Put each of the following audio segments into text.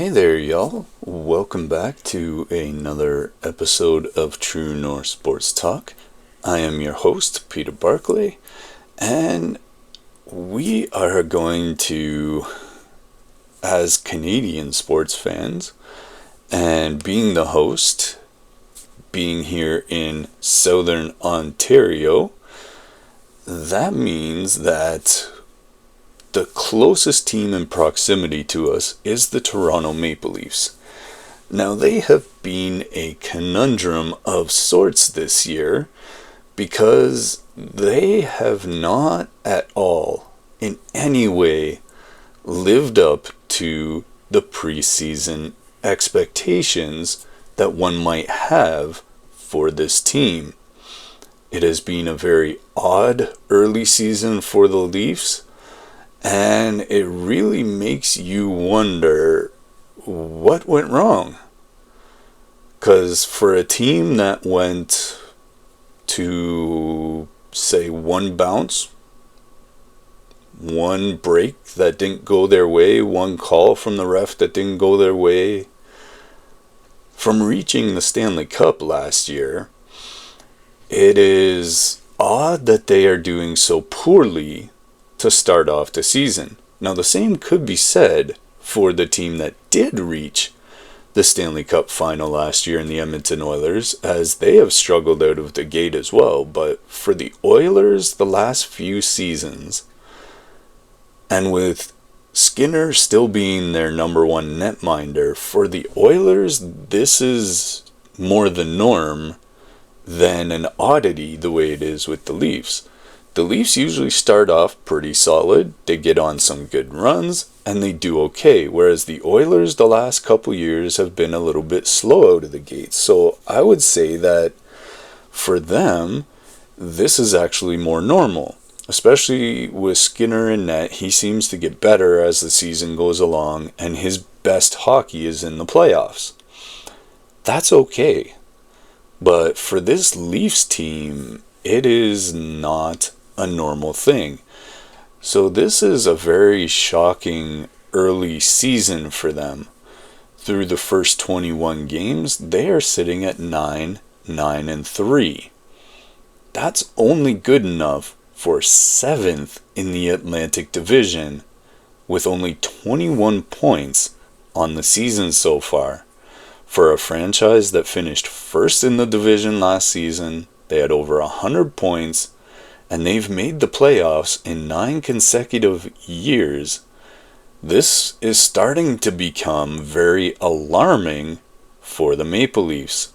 Hey there, y'all. Welcome back to another episode of True North Sports Talk. I am your host, Peter Barclay, and we are going to, as Canadian sports fans, and being the host, being here in Southern Ontario, that means that the closest team in proximity to us is the Toronto Maple Leafs. Now, they have been a conundrum of sorts this year because they have not at all, in any way, lived up to the preseason expectations that one might have for this team. It has been a very odd early season for the Leafs. And it really makes you wonder what went wrong. Because for a team that went to, say, one bounce, one break that didn't go their way, one call from the ref that didn't go their way, from reaching the Stanley Cup last year, it is odd that they are doing so poorly to start off the season. Now, the same could be said for the team that did reach the Stanley Cup final last year in the Edmonton Oilers, as they have struggled out of the gate as well. But for the Oilers, the last few seasons, and with Skinner still being their number one netminder, for the Oilers, this is more the norm than an oddity the way it is with the Leafs. The Leafs usually start off pretty solid, they get on some good runs, and they do okay, whereas the Oilers the last couple years have been a little bit slow out of the gate. So I would say that for them, this is actually more normal, especially with Skinner in net. He seems to get better as the season goes along, and his best hockey is in the playoffs. That's okay. But for this Leafs team, it is not a normal thing. So this is a very shocking early season for them. Through the first 21 games, they are sitting at 9-3. That's only good enough for 7th in the Atlantic Division, with only 21 points on the season so far. For a franchise that finished first in the division last season, they had over 100 points, and they've made the playoffs in 9 consecutive years. This is starting to become very alarming for the Maple Leafs.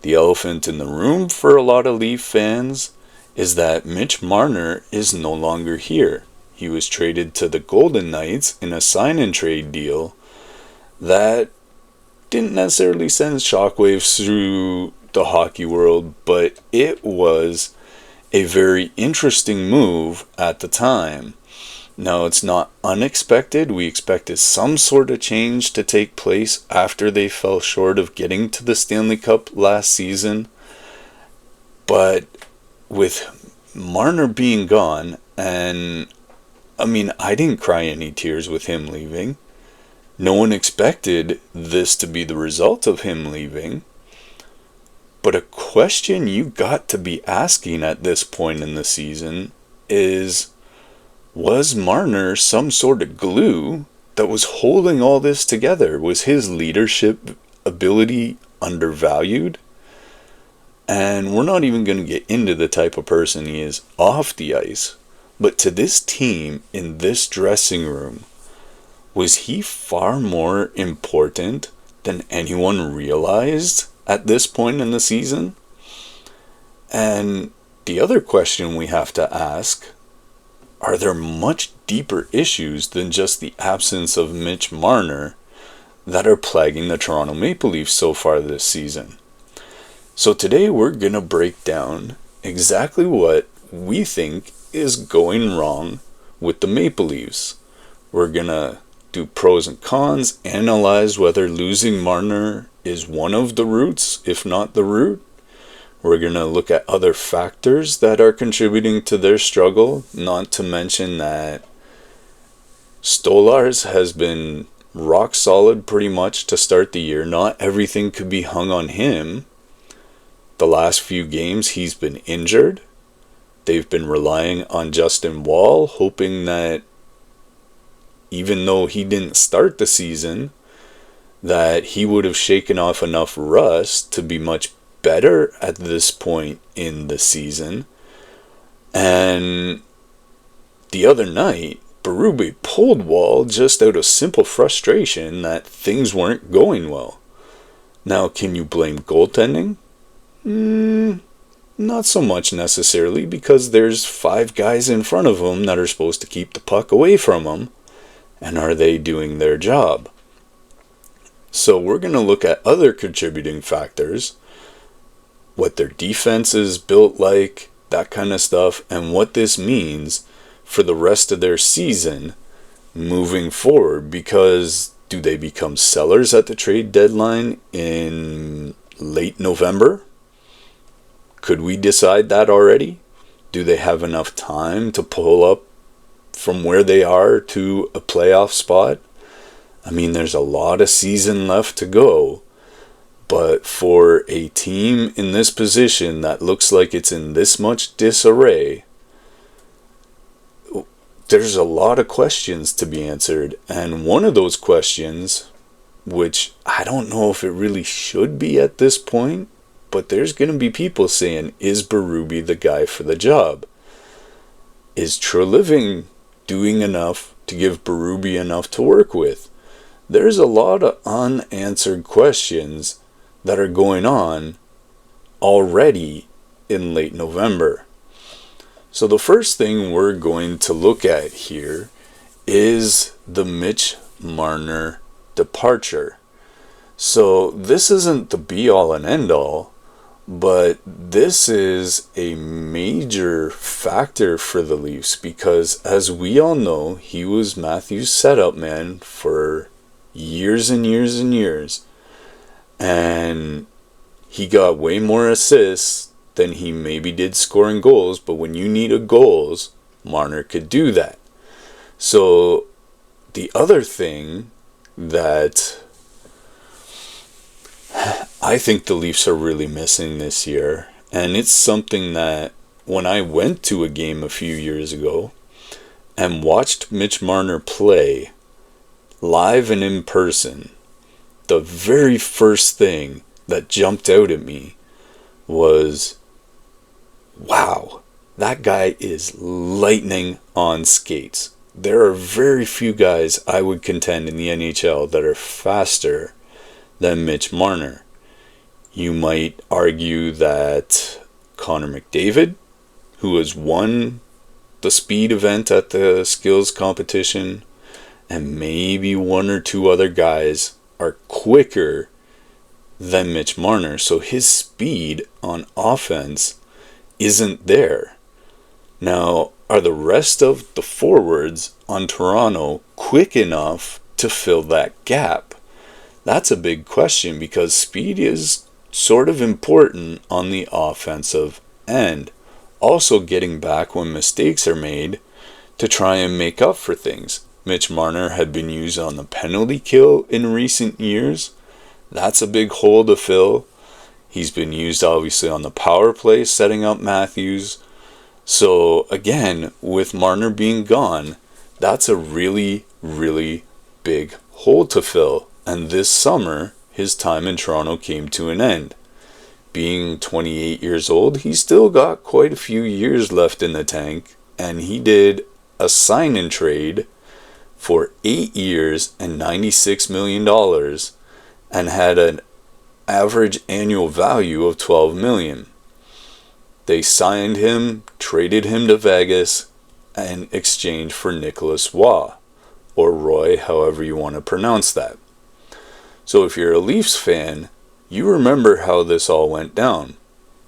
The elephant in the room for a lot of Leaf fans is that Mitch Marner is no longer here. He was traded to the Golden Knights in a sign-and-trade deal that didn't necessarily send shockwaves through the hockey world, but it was a very interesting move at the time. Now, it's not unexpected. We expected some sort of change to take place after they fell short of getting to the Stanley Cup last season. But with Marner being gone, and I didn't cry any tears with him leaving. No one expected this to be the result of him leaving. But a question you got to be asking at this point in the season is, was Marner some sort of glue that was holding all this together? Was his leadership ability undervalued? And we're not even going to get into the type of person he is off the ice. But to this team, in this dressing room, was he far more important than anyone realized at this point in the season? And the other question we have to ask, are there much deeper issues than just the absence of Mitch Marner that are plaguing the Toronto Maple Leafs so far this season? So today we're going to break down exactly what we think is going wrong with the Maple Leafs. We're going to do pros and cons, analyze whether losing Marner is one of the roots, if not the root. We're going to look at other factors that are contributing to their struggle, not to mention that Stolarz has been rock solid pretty much to start the year. Not everything could be hung on him. The last few games he's been injured. They've been relying on Justin Wall, hoping that even though he didn't start the season, that he would have shaken off enough rust to be much better at this point in the season. And the other night, Berube pulled Wall just out of simple frustration that things weren't going well. Now, can you blame goaltending? Not so much necessarily, because there's 5 guys in front of him that are supposed to keep the puck away from him. And are they doing their job? So we're going to look at other contributing factors, what their defense is built like, that kind of stuff, and what this means for the rest of their season moving forward. Because do they become sellers at the trade deadline in late November? Could we decide that already? Do they have enough time to pull up from where they are to a playoff spot? I mean, there's a lot of season left to go. But for a team in this position that looks like it's in this much disarray, there's a lot of questions to be answered. And one of those questions, which I don't know if it really should be at this point, but there's going to be people saying, is Berube the guy for the job? Is Treliving doing enough to give Berube enough to work with? There's a lot of unanswered questions that are going on already in late November. So the first thing we're going to look at here is the Mitch Marner departure. So this isn't the be-all and end-all, but this is a major factor for the Leafs because, as we all know, he was Matthews' setup man for years and years and years. And he got way more assists than he maybe did scoring goals, but when you needed goals, Marner could do that. So the other thing that I think the Leafs are really missing this year, and it's something that when I went to a game a few years ago and watched Mitch Marner play live and in person, the very first thing that jumped out at me was, wow, that guy is lightning on skates. There are very few guys, I would contend, in the NHL that are faster than Mitch Marner. You might argue that Connor McDavid, who has won the speed event at the skills competition, and maybe one or two other guys are quicker than Mitch Marner. So his speed on offense isn't there. Now, are the rest of the forwards on Toronto quick enough to fill that gap? That's a big question because speed is sort of important on the offensive end. Also getting back when mistakes are made to try and make up for things. Mitch Marner had been used on the penalty kill in recent years. That's a big hole to fill. He's been used obviously on the power play, setting up Matthews. So again, with Marner being gone, that's a really, really big hole to fill. And this summer, his time in Toronto came to an end. Being 28 years old, he's still got quite a few years left in the tank. And he did a sign-and trade for 8 years and $96 million and had an average annual value of $12 million. They signed him, traded him to Vegas, and exchanged for Nicholas Waugh, or Roy, however you want to pronounce that. So if you're a Leafs fan, you remember how this all went down.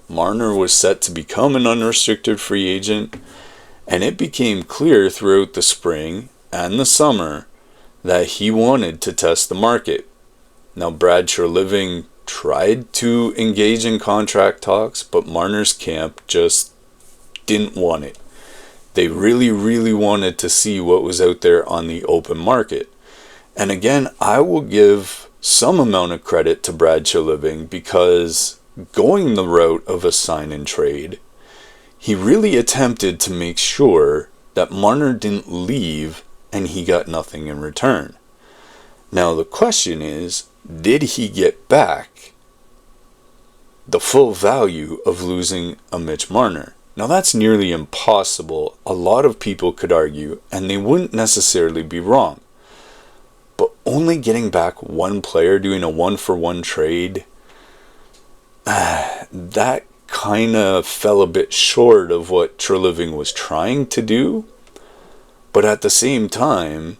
Marner was set to become an unrestricted free agent, and it became clear throughout the spring and the summer that he wanted to test the market. Now, Brad Treliving tried to engage in contract talks, but Marner's camp just didn't want it. They really, really wanted to see what was out there on the open market. And again, I will give some amount of credit to Brad Treliving, because going the route of a sign and trade, he really attempted to make sure that Marner didn't leave and he got nothing in return. Now the question is, did he get back the full value of losing a Mitch Marner? Now that's nearly impossible. A lot of people could argue, and they wouldn't necessarily be wrong. But only getting back one player, doing a 1-for-1 trade, that kind of fell a bit short of what Treliving was trying to do. But at the same time,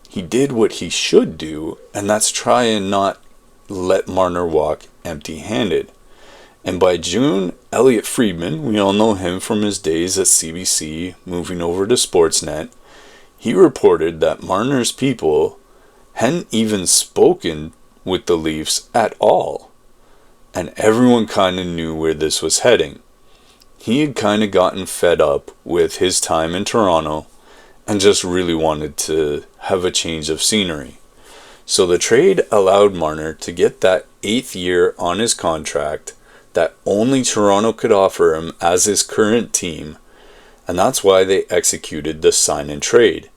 he did what he should do, and that's try and not let Marner walk empty-handed. And by June, Elliot Friedman, we all know him from his days at CBC, moving over to Sportsnet, he reported that Marner's people hadn't even spoken with the Leafs at all. And everyone kind of knew where this was heading. He had kind of gotten fed up with his time in Toronto and just really wanted to have a change of scenery. So the trade allowed Marner to get that 8th year on his contract that only Toronto could offer him as his current team, and that's why they executed the sign and trade.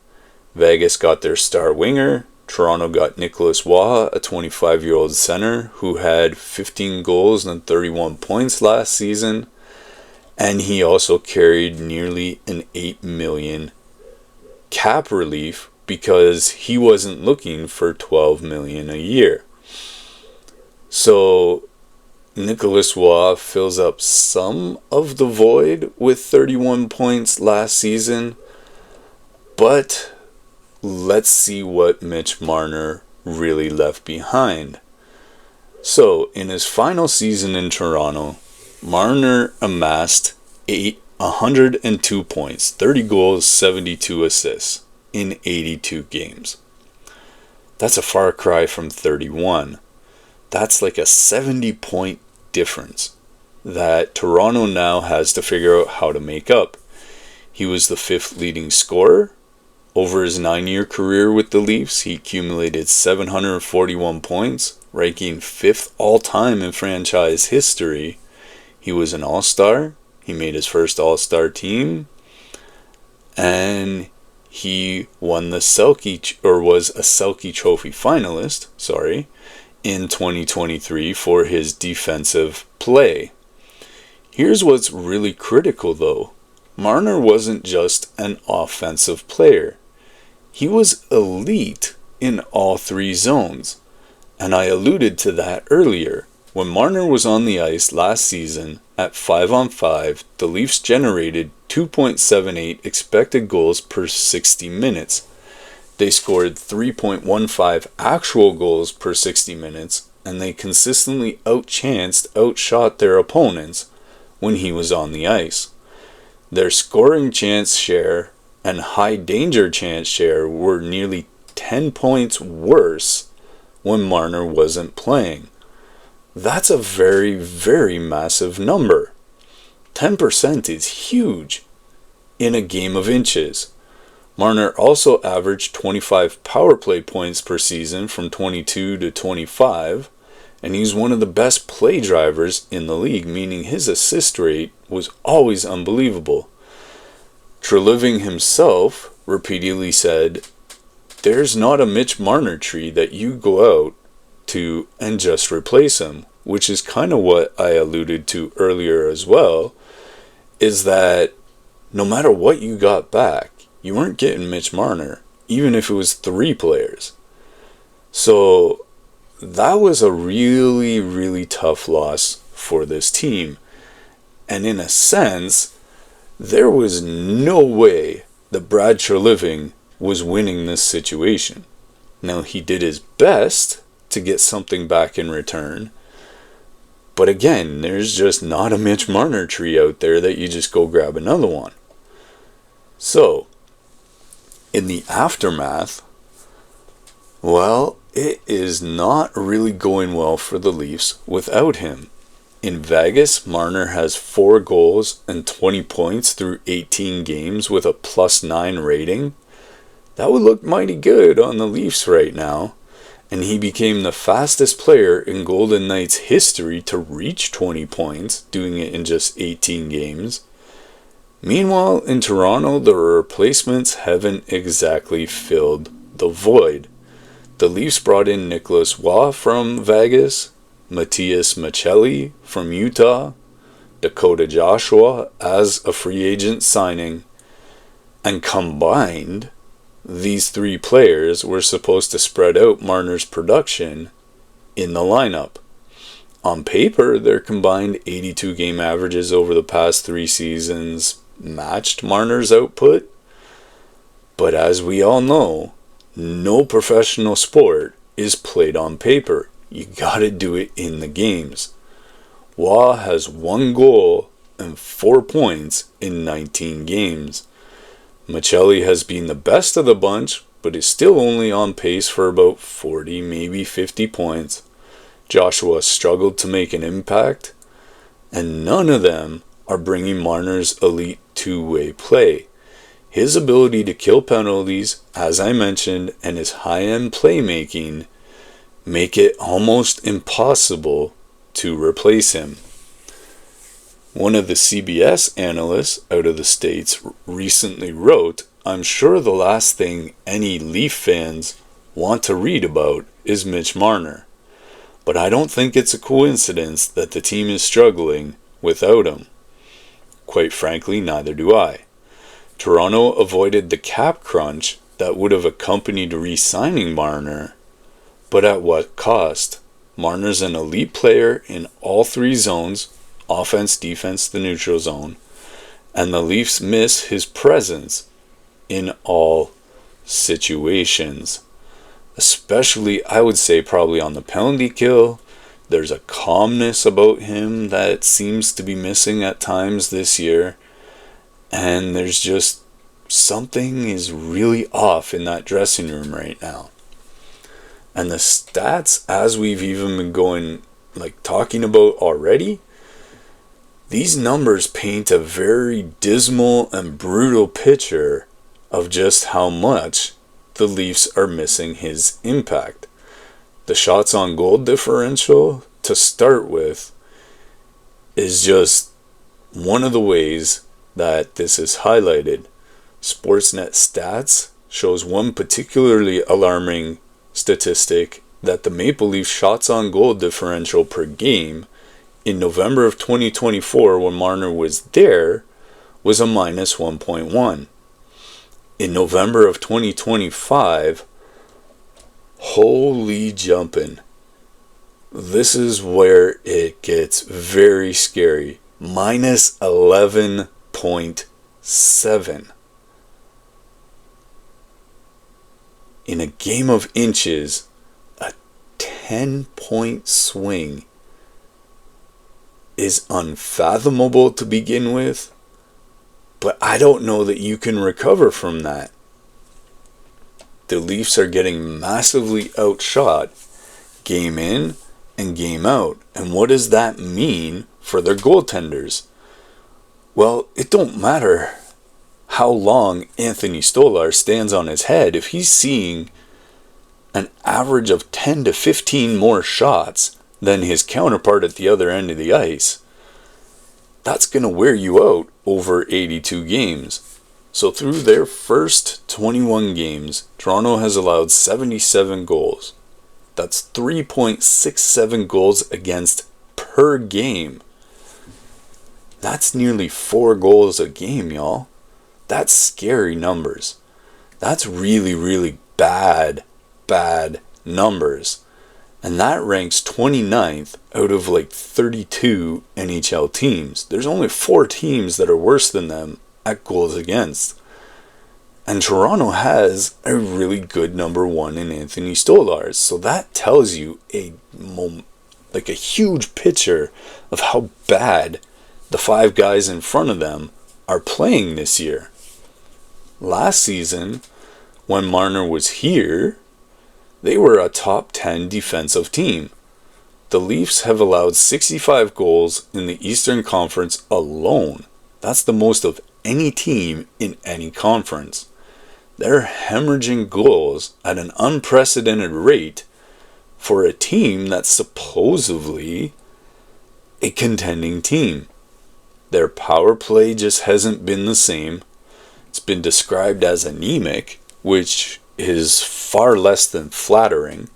Vegas got their star winger, Toronto got Nicholas Waugh, a 25-year-old center who had 15 goals and 31 points last season, and he also carried nearly an $8 million cap relief because he wasn't looking for $12 million a year. So Nicholas Waugh fills up some of the void with 31 points last season, but let's see what Mitch Marner really left behind. So in his final season in Toronto, Marner amassed 102 points, 30 goals, 72 assists in 82 games. That's a far cry from 31. That's like a 70-point difference that Toronto now has to figure out how to make up. He was the 5th leading scorer. Over his 9-year career with the Leafs, he accumulated 741 points, ranking 5th all-time in franchise history. He was an all-star. He made his first all-star team. And he won the Selke, or was a Selke Trophy finalist, in 2023 for his defensive play. Here's what's really critical though. Marner wasn't just an offensive player. He was elite in all 3 zones. And I alluded to that earlier. When Marner was on the ice last season at 5-on-5, the Leafs generated 2.78 expected goals per 60 minutes. They scored 3.15 actual goals per 60 minutes, and they consistently outshot their opponents when he was on the ice. Their scoring chance share and high danger chance share were nearly 10 points worse when Marner wasn't playing. That's a very, very massive number. 10% is huge in a game of inches. Marner also averaged 25 power play points per season from 22 to 25, and he's one of the best play drivers in the league, meaning his assist rate was always unbelievable. Treliving himself repeatedly said, "There's not a Mitch Marner tree that you go out to and just replace him," which is kind of what I alluded to earlier as well, is that no matter what you got back, you weren't getting Mitch Marner, even if it was 3 players. So that was a really, really tough loss for this team. And in a sense, there was no way that Brad Treliving was winning this situation. Now, he did his best to get something back in return. But again, there's just not a Mitch Marner tree out there that you just go grab another one. So, in the aftermath, well, it is not really going well for the Leafs without him. In Vegas, Marner has 4 goals and 20 points through 18 games with a +9 rating. that would look mighty good on the Leafs right now. And he became the fastest player in Golden Knights history to reach 20 points, doing it in just 18 games. Meanwhile, in Toronto, the replacements haven't exactly filled the void. The Leafs brought in Nicholas Waugh from Vegas, Matias Maccelli from Utah, Dakota Joshua as a free agent signing, and combined, these three players were supposed to spread out Marner's production in the lineup. On paper, their combined 82 game averages over the past 3 seasons matched Marner's output, but as we all know, no professional sport is played on paper. You gotta do it in the games. Waugh has 1 goal and 4 points in 19 games. Maccelli has been the best of the bunch, but is still only on pace for about 40, maybe 50 points. Joshua struggled to make an impact, and none of them are bringing Marner's elite two-way play. His ability to kill penalties, as I mentioned, and his high-end playmaking make it almost impossible to replace him. One of the CBS analysts out of the States recently wrote, "I'm sure the last thing any Leaf fans want to read about is Mitch Marner. But I don't think it's a coincidence that the team is struggling without him. Quite frankly, neither do I. Toronto avoided the cap crunch that would have accompanied re-signing Marner, but at what cost? Marner's an elite player in all 3 zones, offense, defense, the neutral zone, and the Leafs miss his presence in all situations. Especially, I would say, probably on the penalty kill. There's a calmness about him that seems to be missing at times this year, and there's just something is really off in that dressing room right now. And the stats, as we've even been talking about already, these numbers paint a very dismal and brutal picture of just how much the Leafs are missing his impact. The shots on goal differential, to start with, is just one of the ways that this is highlighted. Sportsnet Stats shows one particularly alarming statistic that the Maple Leafs shots on goal differential per game in November of 2024, when Marner was there, was a minus 1.1. In November of 2025, holy jumping. This is where it gets very scary. Minus 11.7. In a game of inches, a 10-point swing is unfathomable to begin with, but I don't know that you can recover from that. The Leafs are getting massively outshot game in and game out. And what does that mean for their goaltenders? Well, it don't matter how long Anthony Stolar stands on his head. If he's seeing an average of 10 to 15 more shots than his counterpart at the other end of the ice, that's going to wear you out over 82 games. So through their first 21 games, Toronto has allowed 77 goals. That's 3.67 goals against per game. That's nearly 4 goals a game, y'all. That's scary numbers. That's really, really bad numbers. And that ranks 29th out of 32 NHL teams. There's only 4 teams that are worse than them at goals against. And Toronto has a really good number 1 in Anthony Stolar. So that tells you a huge picture of how bad the 5 guys in front of them are playing this year. Last season, when Marner was here, they were a top 10 defensive team. The Leafs have allowed 65 goals in the Eastern Conference alone. That's the most of any team in any conference. They're hemorrhaging goals at an unprecedented rate for a team that's supposedly a contending team. Their power play just hasn't been the same. It's been described as anemic, which is far less than flattering.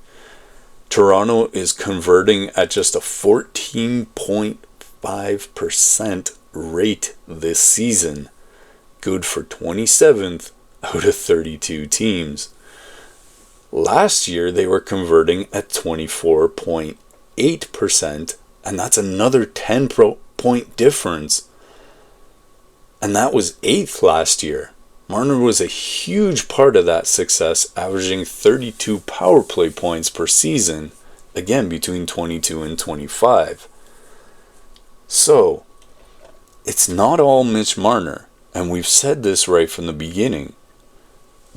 Toronto is converting at just a 14.5% rate this season. Good for 27th out of 32 teams. Last year they were converting at 24.8%, and that's another 10-point difference. And that was 8th last year. Marner was a huge part of that success, averaging 32 power play points per season, again between 22 and 25. So, it's not all Mitch Marner, and we've said this right from the beginning.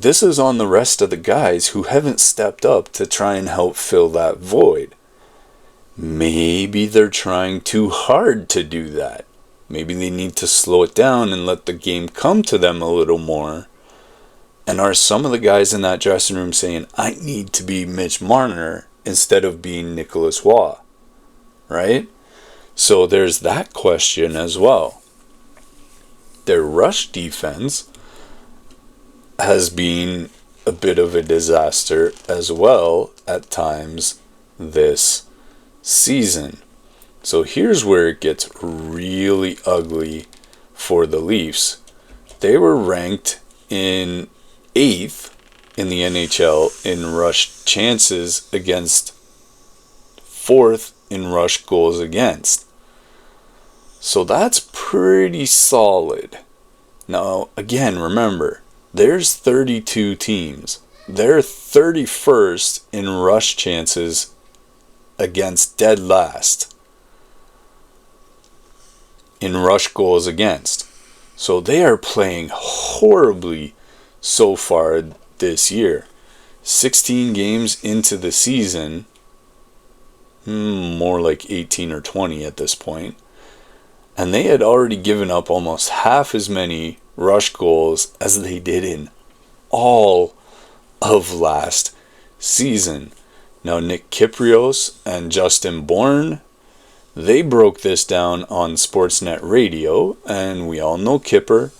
This is on the rest of the guys who haven't stepped up to try and help fill that void. Maybe they're trying too hard to do that. Maybe they need to slow it down and let the game come to them a little more. And are some of the guys in that dressing room saying, I need to be Mitch Marner instead of being Nicholas Waugh? Right? So there's that question as well. Their rush defense has been a bit of a disaster as well at times this season. So here's where it gets really ugly for the Leafs. They were ranked in 8th in the NHL in rush chances against, 4th in rush goals against. So that's pretty solid. Now, again, remember, there's 32 teams. They're 31st in rush chances against dead last in rush goals against. So they are playing horribly so far this year. 16 games into the season, more like 18 or 20 at this point, and they had already given up almost half as many rush goals as they did in all of last season. Now Nick Kyprios and Justin Bourne, they broke this down on Sportsnet Radio, and we all know Kipper.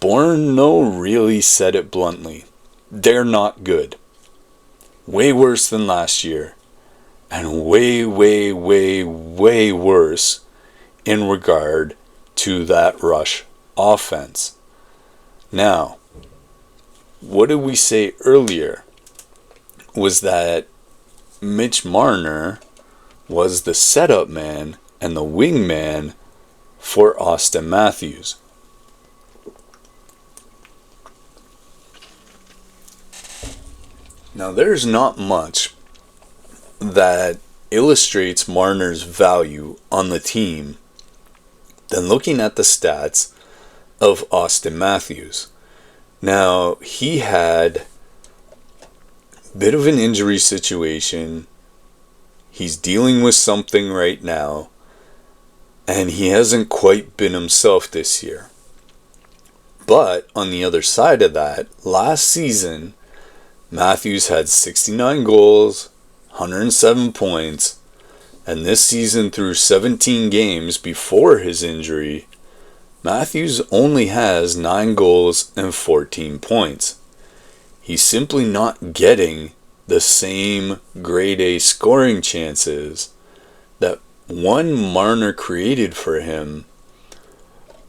Bourne really said it bluntly. They're not good. Way worse than last year. And way, way, way, way worse in regard to that rush offense. Now, what did we say earlier? Was that Mitch Marner was the setup man and the wingman for Auston Matthews. Now, there's not much that illustrates Marner's value on the team than looking at the stats of Auston Matthews. Now, he had a bit of an injury situation. He's dealing with something right now, and he hasn't quite been himself this year. But on the other side of that, last season, Matthews had 69 goals, 107 points, and this season through 17 games before his injury, Matthews only has 9 goals and 14 points. He's simply not getting the same grade A scoring chances that one Marner created for him,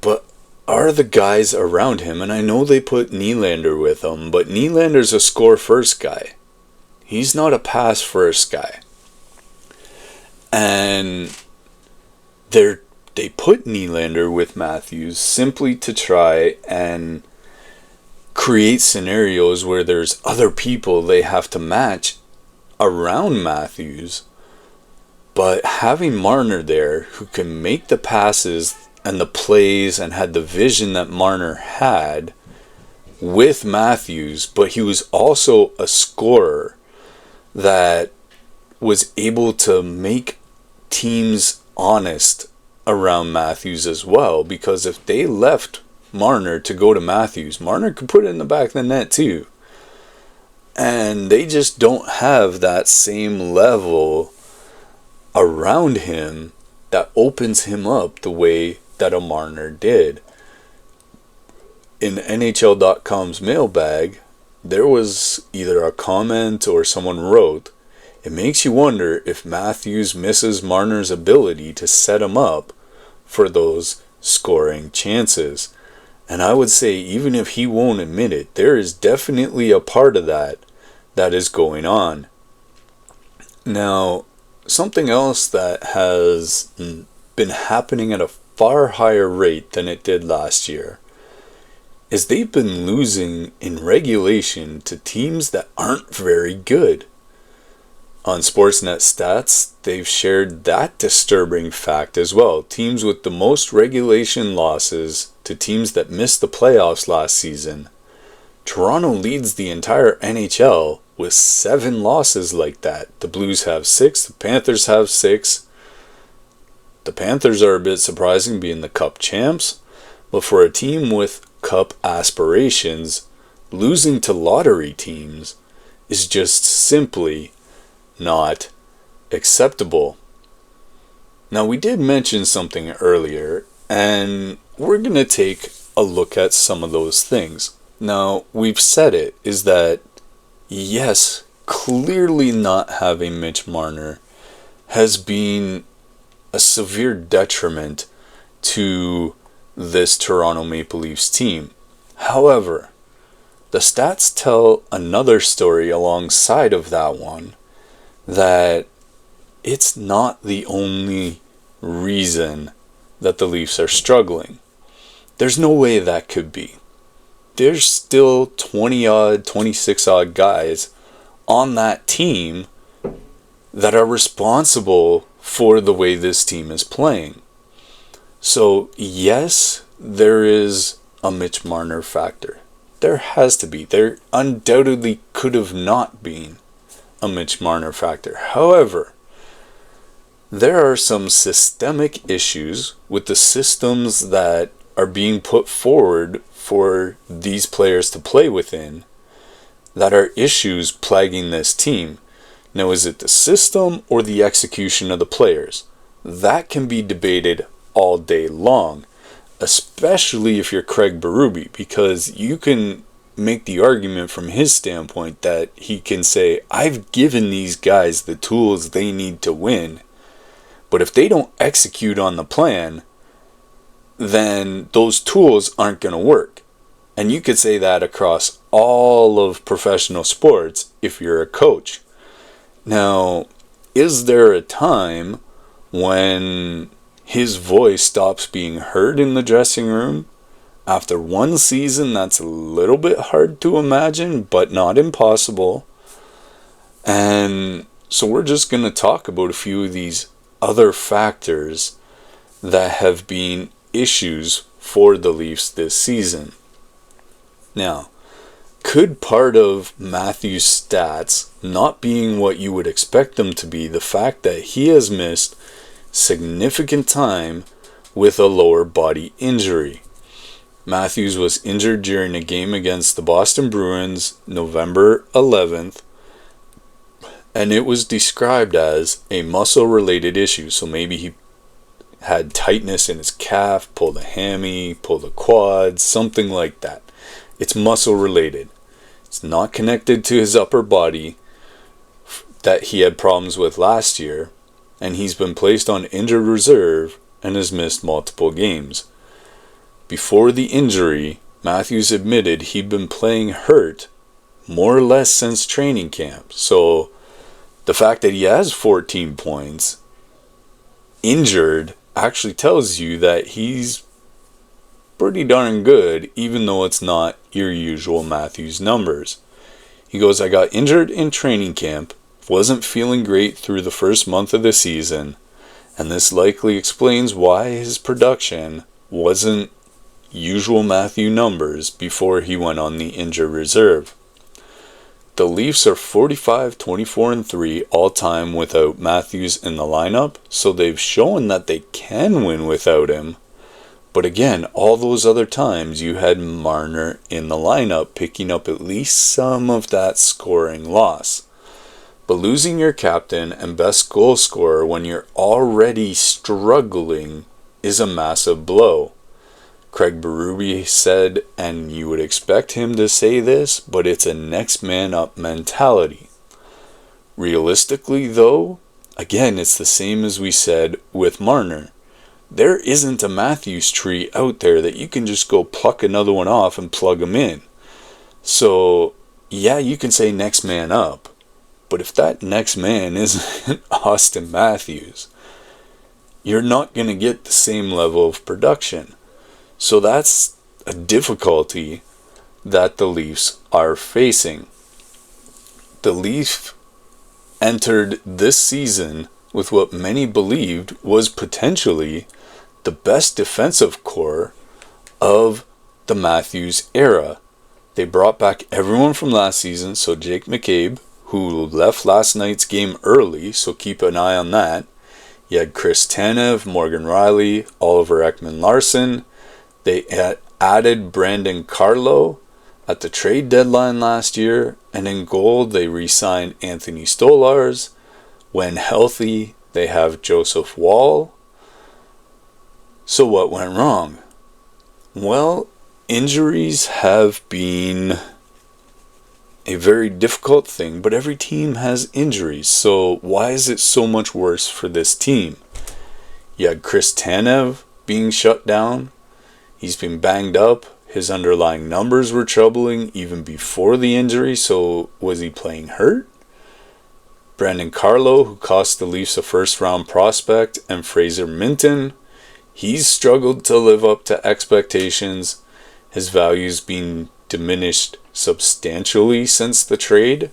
but are the guys around him, and I know they put Nylander with him, but Nylander's a score-first guy. He's not a pass-first guy. And they put Nylander with Matthews simply to try and create scenarios where there's other people they have to match around Matthews, but having Marner there who can make the passes and the plays and had the vision that Marner had with Matthews, but he was also a scorer that was able to make teams honest around Matthews as well, because if they left Marner to go to Matthews. Marner could put it in the back of the net too. And they just don't have that same level around him that opens him up the way that a Marner did. In NHL.com's mailbag, there was either a comment or someone wrote, "It makes you wonder if Matthews misses Marner's ability to set him up for those scoring chances." And I would say, even if he won't admit it, there is definitely a part of that is going on. Now, something else that has been happening at a far higher rate than it did last year is they've been losing in regulation to teams that aren't very good. On Sportsnet Stats, they've shared that disturbing fact as well. Teams with the most regulation losses to teams that missed the playoffs last season. Toronto leads the entire NHL with 7 losses like that. The Blues have 6, the Panthers have 6. The Panthers are a bit surprising, being the Cup champs, but for a team with Cup aspirations, losing to lottery teams is just simply not acceptable. Now, we did mention something earlier, and we're going to take a look at some of those things. Now, we've said it, is that yes, clearly not having Mitch Marner has been a severe detriment to this Toronto Maple Leafs team. However, the stats tell another story alongside of that one, that it's not the only reason that the Leafs are struggling. There's no way that could be. There's still 20-odd, 26-odd guys on that team that are responsible for the way this team is playing. So, yes, there is a Mitch Marner factor. There has to be. There undoubtedly could have not been a Mitch Marner factor. However, there are some systemic issues with the systems that are being put forward for these players to play within that are issues plaguing this team. Now, is it the system or the execution of the players? That can be debated all day long, especially if you're Craig Berube, because you can make the argument from his standpoint that he can say, I've given these guys the tools they need to win, but if they don't execute on the plan, then those tools aren't going to work. And you could say that across all of professional sports if you're a coach. Now, is there a time when his voice stops being heard in the dressing room? After one season, that's a little bit hard to imagine, but not impossible. And so we're just going to talk about a few of these other factors that have been issues for the Leafs this season. Now, could part of Matthews' stats not being what you would expect them to be the fact that he has missed significant time with a lower body injury? Matthews was injured during a game against the Boston Bruins November 11th, and it was described as a muscle-related issue. So maybe he had tightness in his calf, pulled a hammy, pulled a quad, something like that. It's muscle-related. It's not connected to his upper body that he had problems with last year, and he's been placed on injured reserve and has missed multiple games. Before the injury, Matthews admitted he'd been playing hurt more or less since training camp. So the fact that he has 14 points injured actually tells you that he's pretty darn good, even though it's not your usual Matthews numbers. He goes, I got injured in training camp, wasn't feeling great through the first month of the season, and this likely explains why his production wasn't usual Matthew numbers before he went on the injured reserve. The Leafs are 45-24-3 all-time without Matthews in the lineup, so they've shown that they can win without him, But again, all those other times you had Marner in the lineup picking up at least some of that scoring loss. But losing your captain and best goal scorer when you're already struggling is a massive blow. Craig Berube said, and you would expect him to say this, but it's a next man up mentality. Realistically though, again, it's the same as we said with Marner. There isn't a Matthews tree out there that you can just go pluck another one off and plug them in. So, yeah, you can say next man up. But if that next man isn't Auston Matthews, you're not going to get the same level of production. So that's a difficulty that the Leafs are facing. The Leafs entered this season with what many believed was potentially the best defensive core of the Matthews era. They brought back everyone from last season, so Jake McCabe, who left last night's game early, so keep an eye on that. You had Chris Tanev, Morgan Rielly, Oliver Ekman-Larsson. They added Brandon Carlo at the trade deadline last year, and in goal they re-signed Anthony Stolarz. When healthy, they have Joseph Woll. So what went wrong? Well, injuries have been a very difficult thing, but every team has injuries. So why is it so much worse for this team? You had Chris Tanev being shut down. He's been banged up. His underlying numbers were troubling even before the injury, so was he playing hurt? Brandon Carlo, who cost the Leafs a first-round prospect, and Fraser Minton, he's struggled to live up to expectations. His value's been diminished substantially since the trade.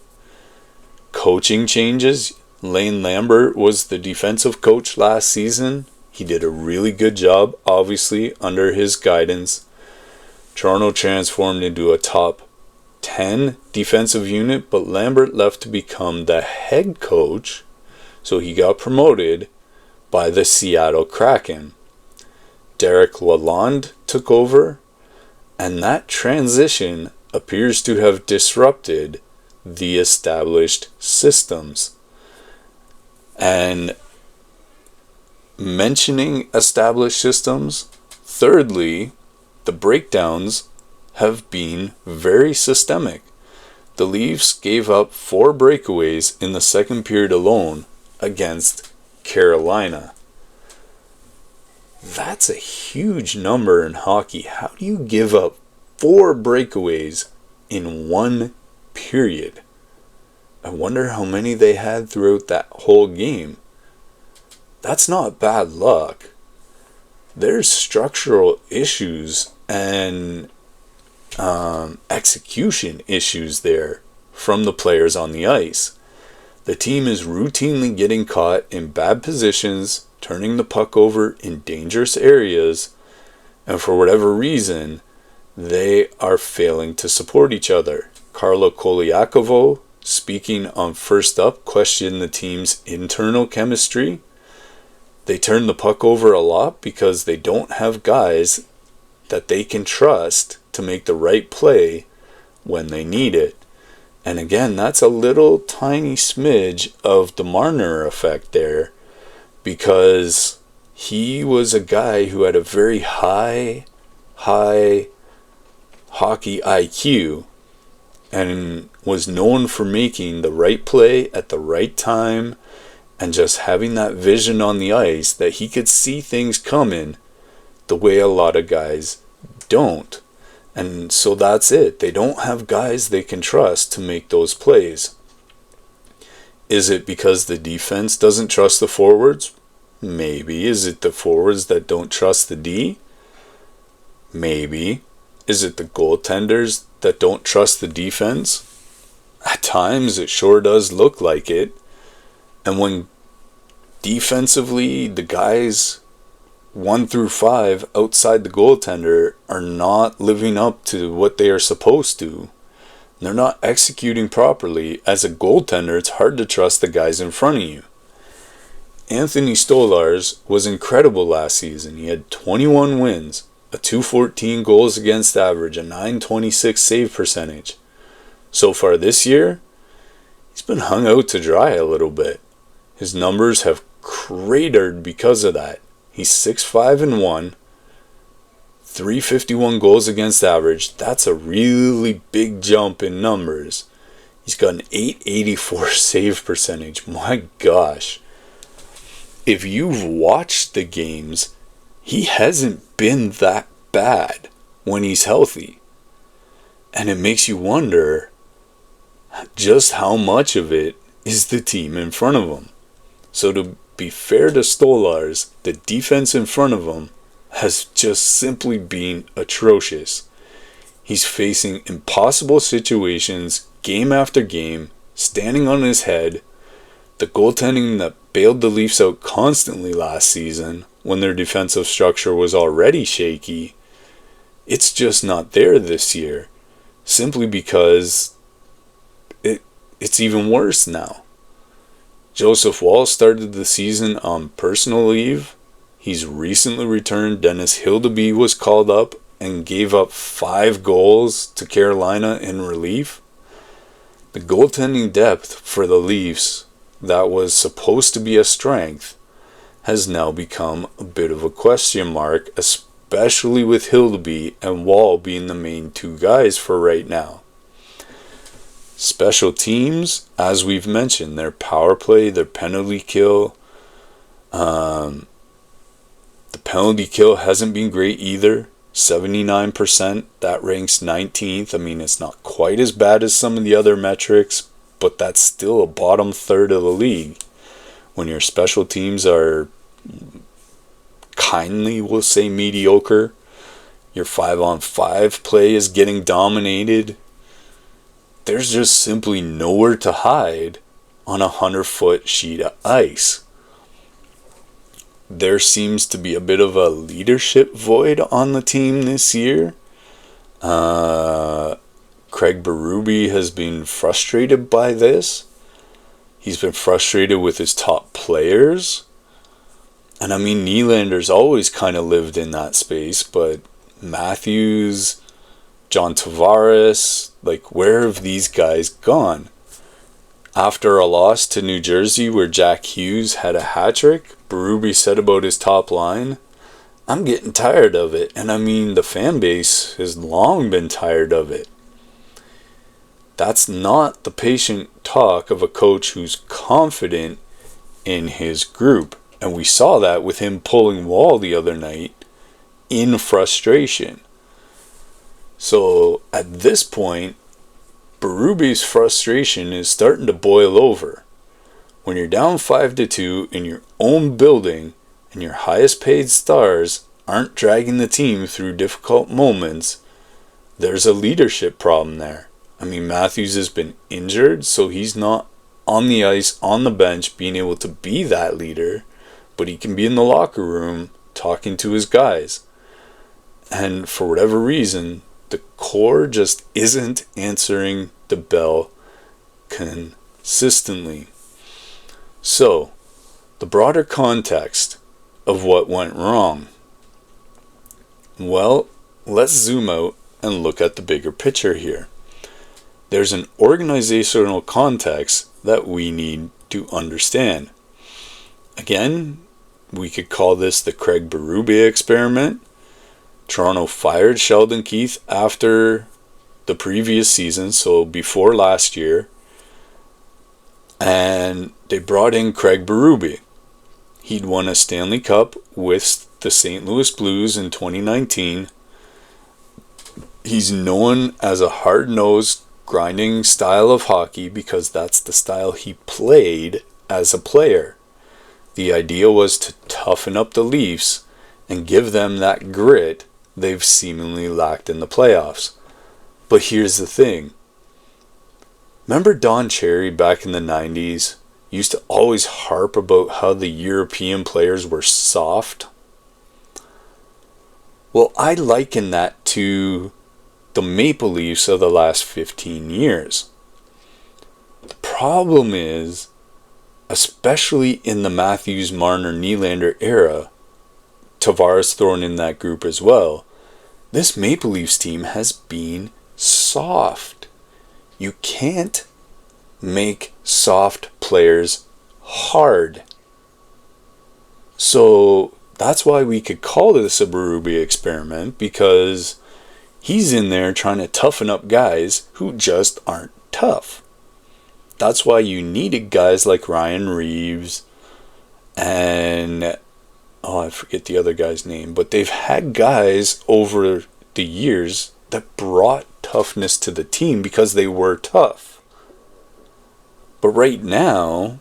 Coaching changes. Lane Lambert was the defensive coach last season. He did a really good job, obviously, under his guidance. Toronto transformed into a top 10 defensive unit, but Lambert left to become the head coach, so he got promoted by the Seattle Kraken. Derek Lalonde took over, and that transition appears to have disrupted the established systems. And mentioning established systems, thirdly, the breakdowns have been very systemic. The Leafs gave up 4 breakaways in the second period alone against Carolina. That's a huge number in hockey. How do you give up 4 breakaways in one period? I wonder how many they had throughout that whole game. That's not bad luck. There's structural issues and execution issues there from the players on the ice. The team is routinely getting caught in bad positions, turning the puck over in dangerous areas, and for whatever reason, they are failing to support each other. Carlo Koliakovo, speaking on First Up, questioned the team's internal chemistry. They turn the puck over a lot because they don't have guys that they can trust to make the right play when they need it. And again, that's a little tiny smidge of the Marner effect there, because he was a guy who had a very high hockey IQ and was known for making the right play at the right time and just having that vision on the ice that he could see things coming the way a lot of guys don't. And so that's it. They don't have guys they can trust to make those plays. Is it because the defense doesn't trust the forwards? Maybe. Is it the forwards that don't trust the D? Maybe. Is it the goaltenders that don't trust the defense? At times it sure does look like it. And when defensively the guys 1 through 5 outside the goaltender are not living up to what they are supposed to, they're not executing properly, as a goaltender it's hard to trust the guys in front of you. Anthony Stolarz was incredible last season. He had 21 wins, a 214 goals against average, a 926 save percentage. So far this year, he's been hung out to dry a little bit. His numbers have cratered because of that. He's 6-5-1, 351 goals against average. That's a really big jump in numbers. He's got an 884 save percentage. My gosh. If you've watched the games, he hasn't been that bad when he's healthy. And it makes you wonder just how much of it is the team in front of him. So to be fair to Stolarz, the defense in front of him has just simply been atrocious. He's facing impossible situations game after game, standing on his head. The goaltending that bailed the Leafs out constantly last season, when their defensive structure was already shaky, it's just not there this year, simply because it's even worse now. Joseph Woll started the season on personal leave. He's recently returned. Dennis Hildeby was called up and gave up 5 goals to Carolina in relief. The goaltending depth for the Leafs, that was supposed to be a strength, has now become a bit of a question mark, especially with Hildeby and Woll being the main 2 guys for right now. Special teams, as we've mentioned, their power play, their penalty kill. The penalty kill hasn't been great either. 79%, that ranks 19th. I mean, it's not quite as bad as some of the other metrics, but that's still a bottom third of the league. When your special teams are kindly, we'll say, mediocre, your 5-on-5 play is getting dominated, there's just simply nowhere to hide on a 100-foot sheet of ice. There seems to be a bit of a leadership void on the team this year. Craig Berube has been frustrated by this. He's been frustrated with his top players. And I mean, Nylander's always kind of lived in that space, but Matthews, John Tavares, like, where have these guys gone? After a loss to New Jersey where Jack Hughes had a hat-trick, Berube said about his top line, "I'm getting tired of it." And I mean, the fan base has long been tired of it. That's not the patient talk of a coach who's confident in his group. And we saw that with him pulling Woll the other night in frustration. So at this point, Berube's frustration is starting to boil over. When you're down 5-2 in your own building and your highest paid stars aren't dragging the team through difficult moments, there's a leadership problem there. I mean, Matthews has been injured, so he's not on the ice, on the bench, being able to be that leader, but he can be in the locker room talking to his guys. And for whatever reason, the core just isn't answering the bell consistently. So, the broader context of what went wrong. Well, let's zoom out and look at the bigger picture here. There's an organizational context that we need to understand. Again, we could call this the Craig Berube experiment. Toronto fired Sheldon Keefe after the previous season, so before last year, and they brought in Craig Berube. He'd won a Stanley Cup with the St. Louis Blues in 2019. He's known as a hard-nosed, grinding style of hockey because that's the style he played as a player. The idea was to toughen up the Leafs and give them that grit they've seemingly lacked in the playoffs. But here's the thing. Remember Don Cherry back in the 90s used to always harp about how the European players were soft? Well, I liken that to the Maple Leafs of the last 15 years. The problem is, especially in the Matthews, Marner, Nylander era, Tavares thrown in that group as well, this Maple Leafs team has been soft. You can't make soft players hard. So that's why we could call this a Berube experiment, because he's in there trying to toughen up guys who just aren't tough. That's why you needed guys like Ryan Reeves and, I forget the other guy's name, but they've had guys over the years that brought toughness to the team because they were tough. But right now,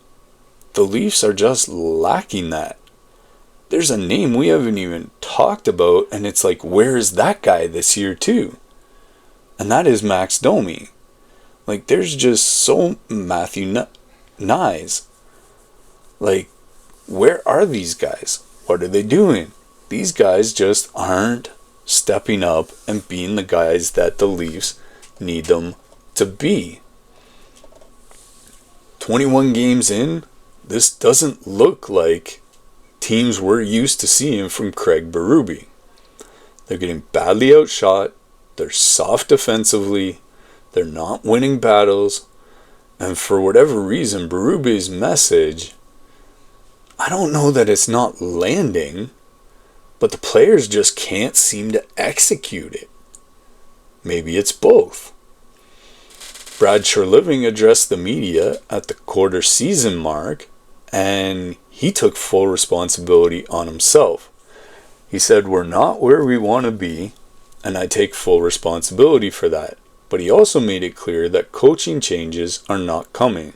the Leafs are just lacking that. There's a name we haven't even talked about, and it's like, where is that guy this year too? And that is Max Domi. Like, there's just so Matthew Nyes. Like, where are these guys? What are they doing? These guys just aren't stepping up and being the guys that the Leafs need them to be. 21 games in, this doesn't look like teams we're used to seeing from Craig Berube. They're getting badly outshot. They're soft defensively. They're not winning battles. And for whatever reason, Berube's message, I don't know that it's not landing, but the players just can't seem to execute it. Maybe it's both. Brad Treliving addressed the media at the quarter season mark, and he took full responsibility on himself. He said, "We're not where we want to be, and I take full responsibility for that." But he also made it clear that coaching changes are not coming.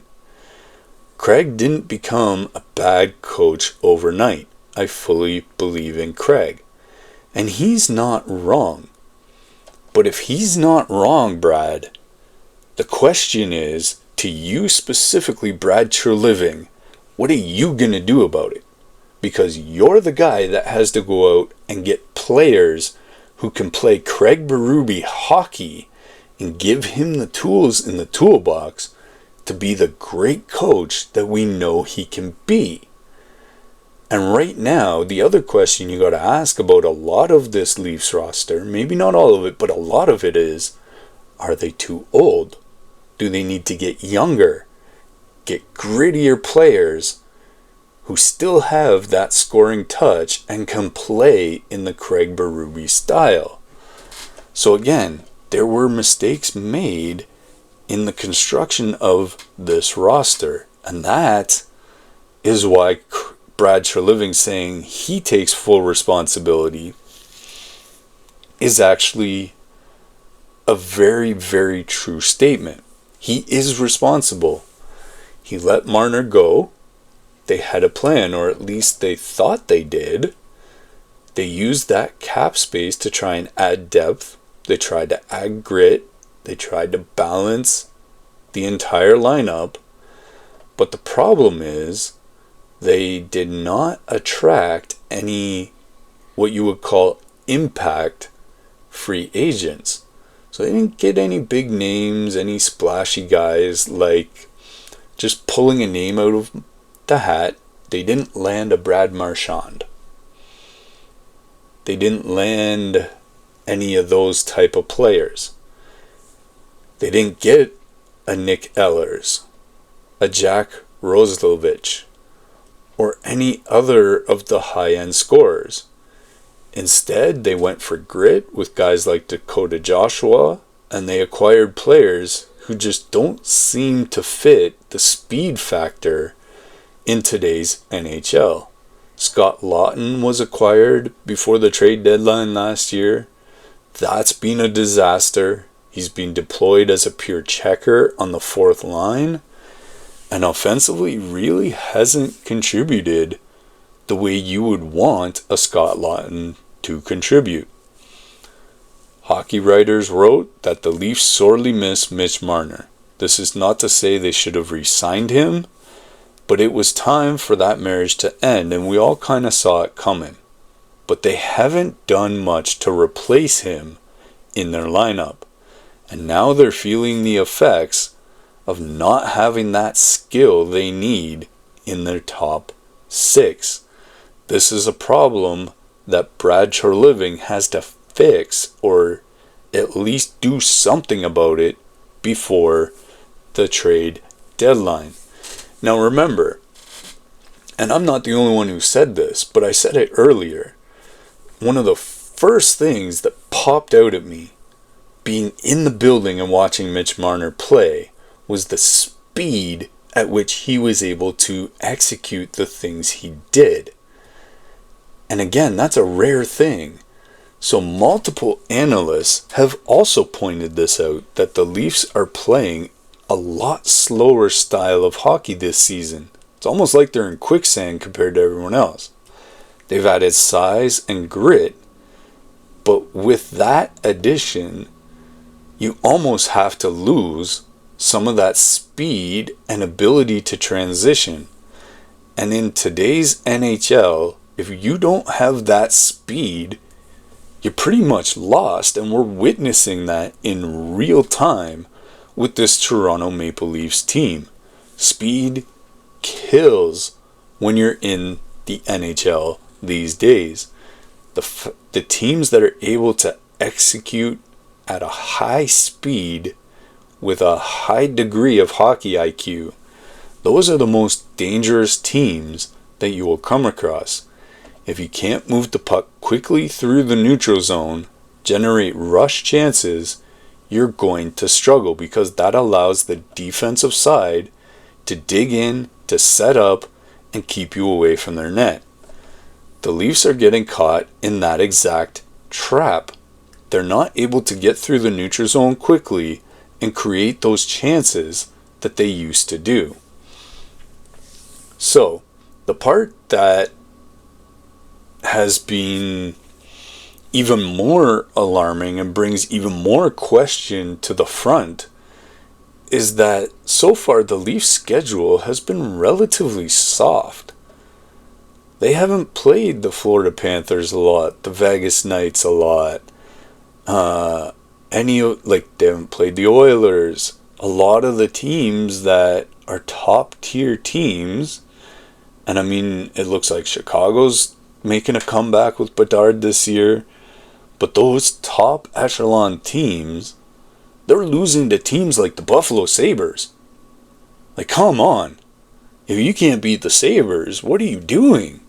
Craig didn't become a bad coach overnight. I fully believe in Craig. And he's not wrong. But if he's not wrong, Brad, the question is, to you specifically, Brad Treliving, what are you going to do about it? Because you're the guy that has to go out and get players who can play Craig Berube hockey and give him the tools in the toolbox to be the great coach that we know he can be. And right now, the other question you got to ask about a lot of this Leafs roster, maybe not all of it, but a lot of it is, are they too old? Do they need to get younger? Get grittier players who still have that scoring touch and can play in the Craig Berube style? So again, there were mistakes made in the construction of this roster. And that is why Brad Treliving saying he takes full responsibility is actually a very, very true statement. He is responsible. He let Marner go. They had a plan, or at least they thought they did. They used that cap space to try and add depth. They tried to add grit. They tried to balance the entire lineup. But the problem is they did not attract any what you would call impact free agents. So they didn't get any big names, any splashy guys, like just pulling a name out of the hat. They didn't land a Brad Marchand. They didn't land any of those type of players. They didn't get a Nick Ehlers, a Jack Roslovich, or any other of the high-end scorers. Instead, they went for grit with guys like Dakota Joshua, and they acquired players who just don't seem to fit the speed factor in today's NHL. Scott Laughton was acquired before the trade deadline last year. That's been a disaster. He's been deployed as a pure checker on the fourth line, and offensively really hasn't contributed the way you would want a Scott Laughton to contribute. Hockey writers wrote that the Leafs sorely miss Mitch Marner. This is not to say they should have re-signed him, but it was time for that marriage to end, and we all kind of saw it coming. But they haven't done much to replace him in their lineup, and now they're feeling the effects of not having that skill they need in their top six. This is a problem that Brad Treliving has to fix or at least do something about it before the trade deadline. Now remember, and I'm not the only one who said this, but I said it earlier, one of the first things that popped out at me being in the building and watching Mitch Marner play was the speed at which he was able to execute the things he did. And again, that's a rare thing. So multiple analysts have also pointed this out, that the Leafs are playing a lot slower style of hockey this season. It's almost like they're in quicksand compared to everyone else. They've added size and grit, but with that addition, you almost have to lose some of that speed and ability to transition. And in today's NHL, if you don't have that speed, you're pretty much lost, and we're witnessing that in real time with this Toronto Maple Leafs team. Speed kills when you're in the NHL these days. The teams that are able to execute at a high speed with a high degree of hockey IQ, those are the most dangerous teams that you will come across. If you can't move the puck quickly through the neutral zone, generate rush chances, you're going to struggle, because that allows the defensive side to dig in, to set up, and keep you away from their net. The Leafs are getting caught in that exact trap. They're not able to get through the neutral zone quickly and create those chances that they used to do. So, the part that has been even more alarming and brings even more question to the front is that so far the Leafs' schedule has been relatively soft. They haven't played the Florida Panthers a lot, the Vegas Knights a lot, they haven't played the Oilers. A lot of the teams that are top tier teams, and I mean, it looks like Chicago's making a comeback with Bedard this year, but those top echelon teams, they're losing to teams like the Buffalo Sabres. Like, come on. If you can't beat the Sabres, what are you doing?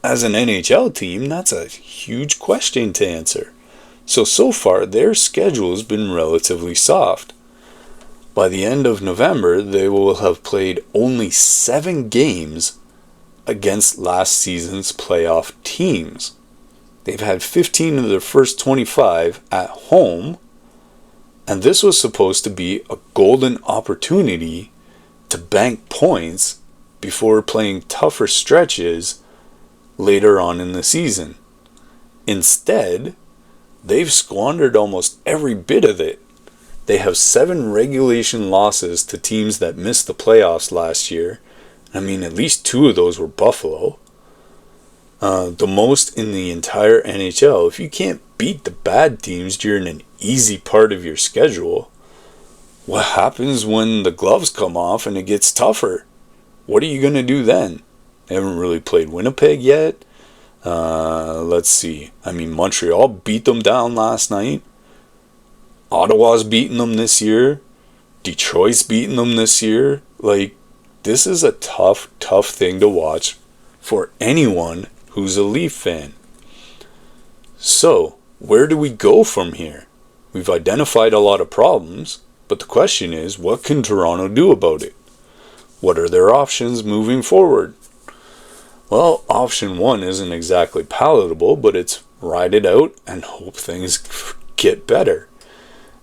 As an NHL team, that's a huge question to answer. So far, their schedule has been relatively soft. By the end of November, they will have played only 7 games against last season's playoff teams. They've had 15 of their first 25 at home, and this was supposed to be a golden opportunity to bank points before playing tougher stretches later on in the season. Instead, they've squandered almost every bit of it. They have 7 regulation losses to teams that missed the playoffs last year. I mean, at least 2 of those were Buffalo. The most in the entire NHL. If you can't beat the bad teams during an easy part of your schedule, what happens when the gloves come off and it gets tougher? What are you going to do then? They haven't really played Winnipeg yet. Let's see. I mean, Montreal beat them down last night. Ottawa's beaten them this year. Detroit's beaten them this year. Like, this is a tough thing to watch for anyone who's a Leaf fan. So, where do we go from here? We've identified a lot of problems, but the question is, what can Toronto do about it? What are their options moving forward? Well, option 1 isn't exactly palatable, but it's ride it out and hope things get better.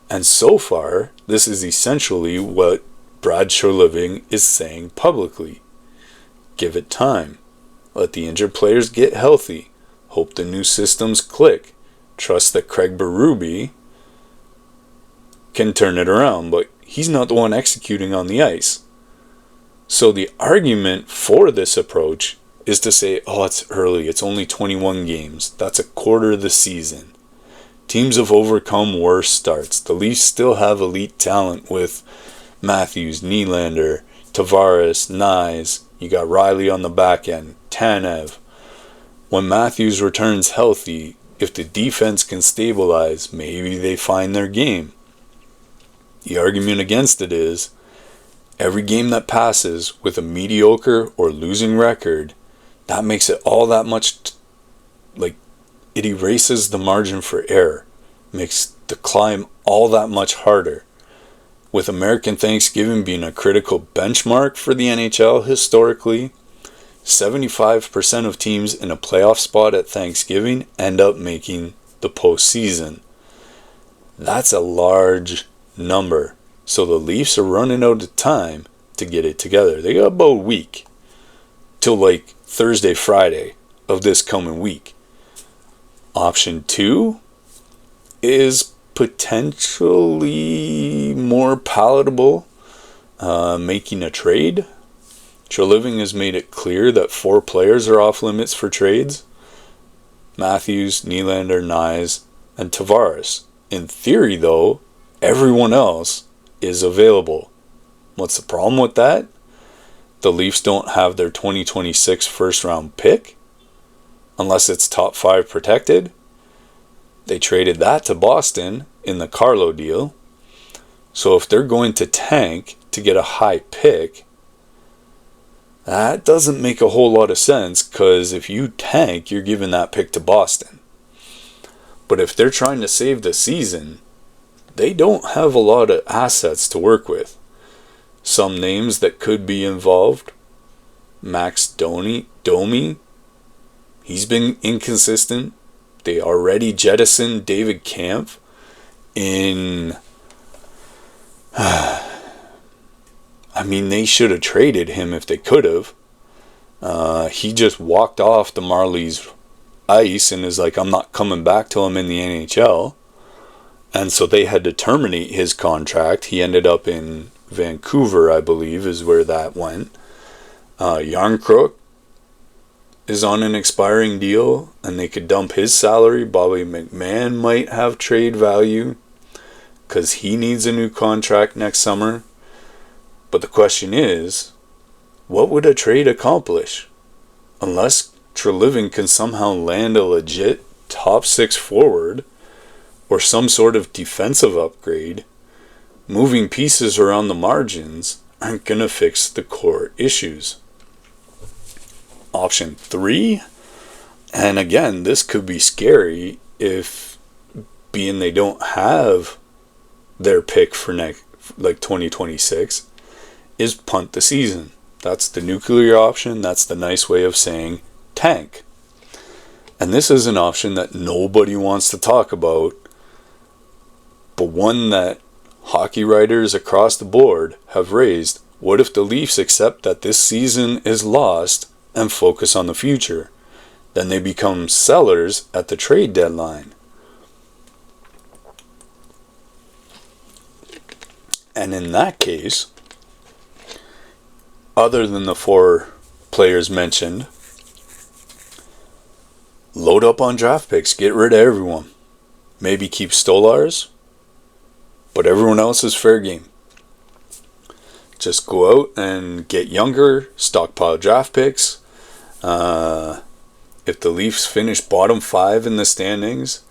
And so far, this is essentially what Brad Living is saying publicly. Give it time. Let the injured players get healthy. Hope the new systems click. Trust that Craig Berube can turn it around, but he's not the one executing on the ice. So the argument for this approach is to say, oh, it's early, it's only 21 games. That's a quarter of the season. Teams have overcome worse starts. The Leafs still have elite talent with Matthews, Nylander, Tavares, Nyes. You got Riley on the back end, Tanev. When Matthews returns healthy, if the defense can stabilize, maybe they find their game. The argument against it is, every game that passes with a mediocre or losing record, that makes it all that much, it erases the margin for error, makes the climb all that much harder. With American Thanksgiving being a critical benchmark for the NHL historically, 75% of teams in a playoff spot at Thanksgiving end up making the postseason. That's a large number. So the Leafs are running out of time to get it together. They got about a week till Thursday, Friday of this coming week. Option 2 is potentially more palatable, making a trade. Treliving has made it clear that 4 players are off limits for trades: Matthews, Nylander, Nyes, and Tavares. In theory, though, everyone else is available. What's the problem with that? The Leafs don't have their 2026 first round pick, unless it's top 5 protected. They traded that to Boston in the Carlo deal. So if they're going to tank to get a high pick, that doesn't make a whole lot of sense, because if you tank, you're giving that pick to Boston. But if they're trying to save the season, they don't have a lot of assets to work with. Some names that could be involved: Max Domi. He's been inconsistent. They already jettisoned David Kampf in... they should have traded him if they could have. He just walked off the Marlies ice and is like, I'm not coming back till I'm in the NHL. And so they had to terminate his contract. He ended up in Vancouver, I believe, is where that went. Yarncrook is on an expiring deal, and they could dump his salary. Bobby McMahon might have trade value because he needs a new contract next summer. But the question is, what would a trade accomplish? Unless Treliving can somehow land a legit top 6 forward or some sort of defensive upgrade, moving pieces around the margins aren't going to fix the core issues. Option 3, and again, this could be scary if, being they don't have their pick for 2026, is punt the season. That's the nuclear option. That's the nice way of saying tank. And this is an option that nobody wants to talk about, but one that hockey writers across the board have raised. What if the Leafs accept that this season is lost and focus on the future? Then they become sellers at the trade deadline. And in that case, other than the 4 players mentioned, load up on draft picks, get rid of everyone. Maybe keep Stolarz, but everyone else is fair game. Just go out and get younger, stockpile draft picks. If the Leafs finish bottom 5 in the standings,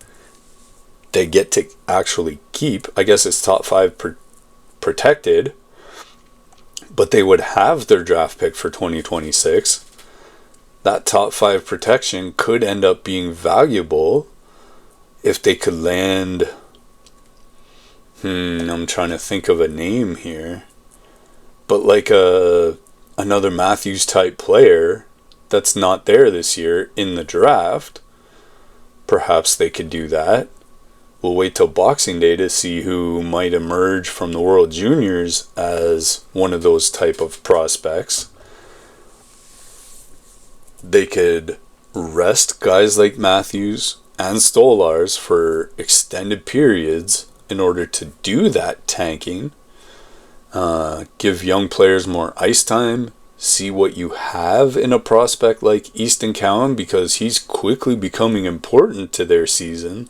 they get to actually keep, I guess it's top 5 protected, but they would have their draft pick for 2026. That top 5 protection could end up being valuable if they could land... I'm trying to think of a name here. But another Matthews type player that's not there this year in the draft, perhaps they could do that. We'll wait till Boxing Day to see who might emerge from the World Juniors as one of those type of prospects. They could rest guys like Matthews and Stolarz for extended periods in order to do that tanking. Give young players more ice time. See what you have in a prospect like Easton Cowan, because he's quickly becoming important to their season.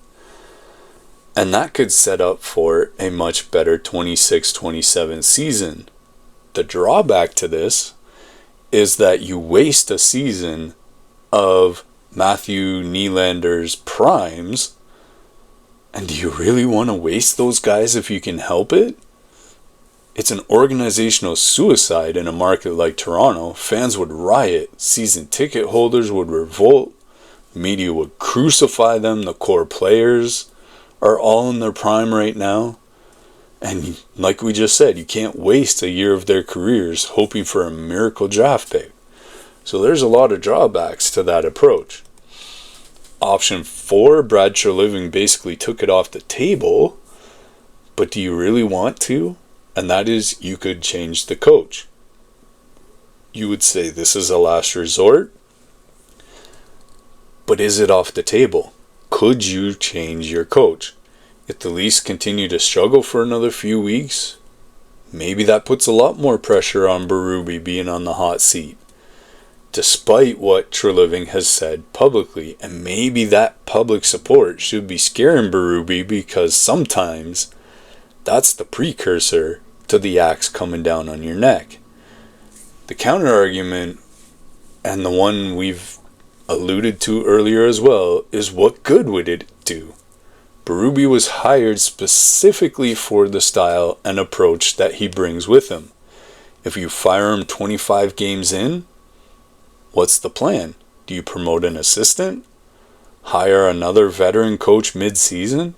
And that could set up for a much better 26-27 season. The drawback to this is that you waste a season of Matthew Nylander's primes. And do you really want to waste those guys if you can help it? It's an organizational suicide in a market like Toronto. Fans would riot, season ticket holders would revolt, media would crucify them, the core players are all in their prime right now. And like we just said, you can't waste a year of their careers hoping for a miracle draft pick. So there's a lot of drawbacks to that approach. Option 4, Brad Treliving basically took it off the table, but do you really want to? And that is, you could change the coach. You would say this is a last resort, but is it off the table? Could you change your coach? If the Leafs continue to struggle for another few weeks, maybe that puts a lot more pressure on Berube being on the hot seat, despite what Treliving has said publicly. And maybe that public support should be scaring Berube, because sometimes that's the precursor to the axe coming down on your neck. The counter argument, and the one we've alluded to earlier as well, is what good would it do? Berube was hired specifically for the style and approach that he brings with him. If you fire him 25 games in, what's the plan? Do you promote an assistant? Hire another veteran coach mid-season?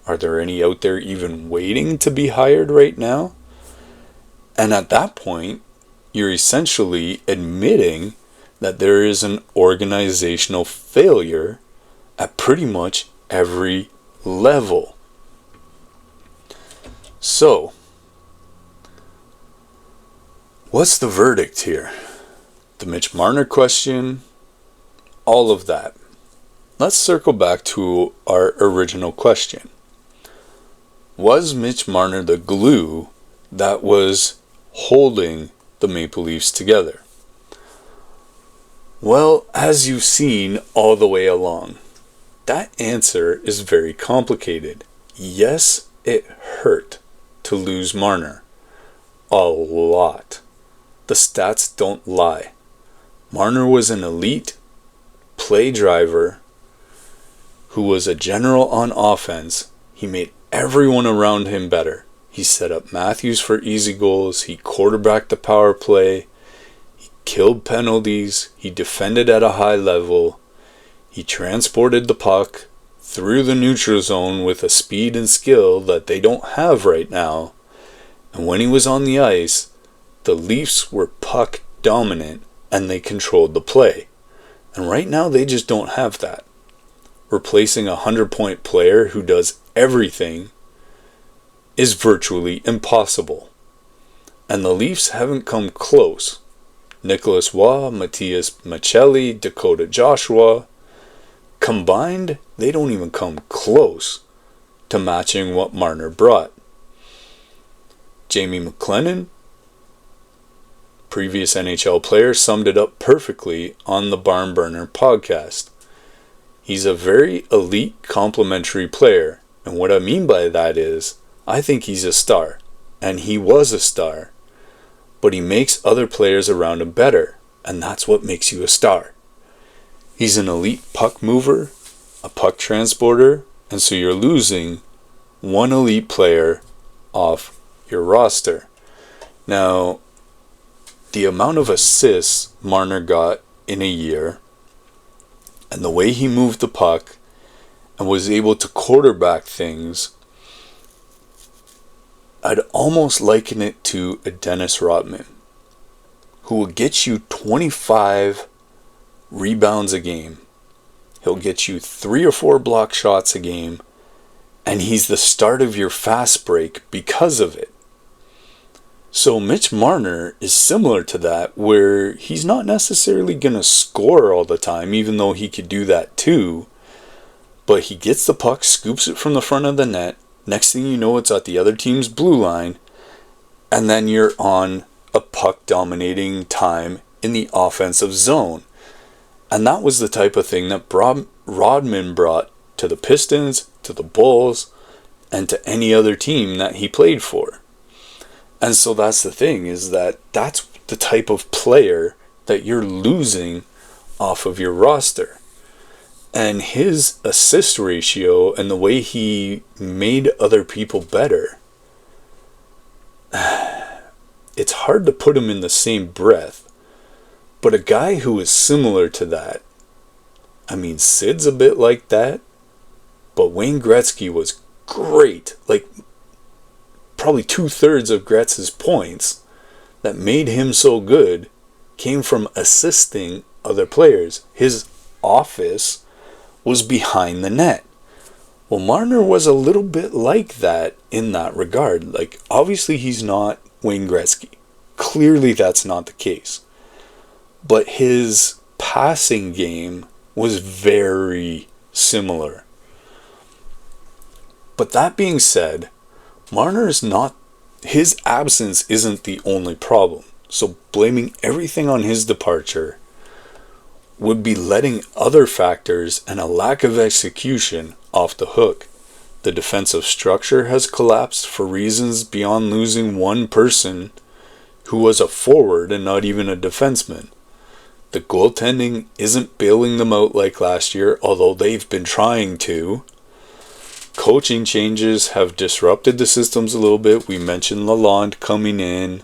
Are there any out there even waiting to be hired right now? And at that point, you're essentially admitting that there is an organizational failure at pretty much every level. So, what's the verdict here? The Mitch Marner question, all of that. Let's circle back to our original question. Was Mitch Marner the glue that was holding the Maple Leafs together? Well, as you've seen all the way along, that answer is very complicated. Yes, it hurt to lose Marner. A lot. The stats don't lie. Marner was an elite play driver who was a general on offense. He made everyone around him better. He set up Matthews for easy goals. He quarterbacked the power play. He killed penalties. He defended at a high level. He transported the puck through the neutral zone with a speed and skill that they don't have right now. And when he was on the ice, the Leafs were puck dominant and they controlled the play. And right now they just don't have that. Replacing a 100-point player who does everything is virtually impossible. And the Leafs haven't come close. Nicholas Waugh, Matthias Maccelli, Dakota Joshua, combined, they don't even come close to matching what Marner brought. Jamie McLennan, previous NHL player, summed it up perfectly on the Barn Burner podcast. He's a very elite complementary player, and what I mean by that is, I think he's a star, and he was a star, but he makes other players around him better, and that's what makes you a star. He's an elite puck mover, a puck transporter, and so you're losing one elite player off your roster. Now, the amount of assists Marner got in a year, and the way he moved the puck and was able to quarterback things, I'd almost liken it to a Dennis Rodman, who will get you 25 rebounds a game. He'll get you 3 or 4 block shots a game, and he's the start of your fast break because of it. So Mitch Marner is similar to that, where he's not necessarily going to score all the time, even though he could do that too. But he gets the puck, scoops it from the front of the net. Next thing you know, it's at the other team's blue line. And then you're on a puck-dominating time in the offensive zone. And that was the type of thing that Rodman brought to the Pistons, to the Bulls, and to any other team that he played for. And so that's the thing, is that that's the type of player that you're losing off of your roster. And his assist ratio and the way he made other people better, it's hard to put him in the same breath. But a guy who is similar to that, I mean, Sid's a bit like that, but Wayne Gretzky was great. Like, probably 2/3 of Gretz's points that made him so good came from assisting other players. His office was behind the net. Well, Marner was a little bit like that in that regard. Like, obviously he's not Wayne Gretzky. Clearly that's not the case. But his passing game was very similar. But that being said, his absence isn't the only problem. So blaming everything on his departure would be letting other factors and a lack of execution off the hook. The defensive structure has collapsed for reasons beyond losing one person who was a forward and not even a defenseman. The goaltending isn't bailing them out like last year, although they've been trying to. Coaching changes have disrupted the systems a little bit. We mentioned Lalonde coming in.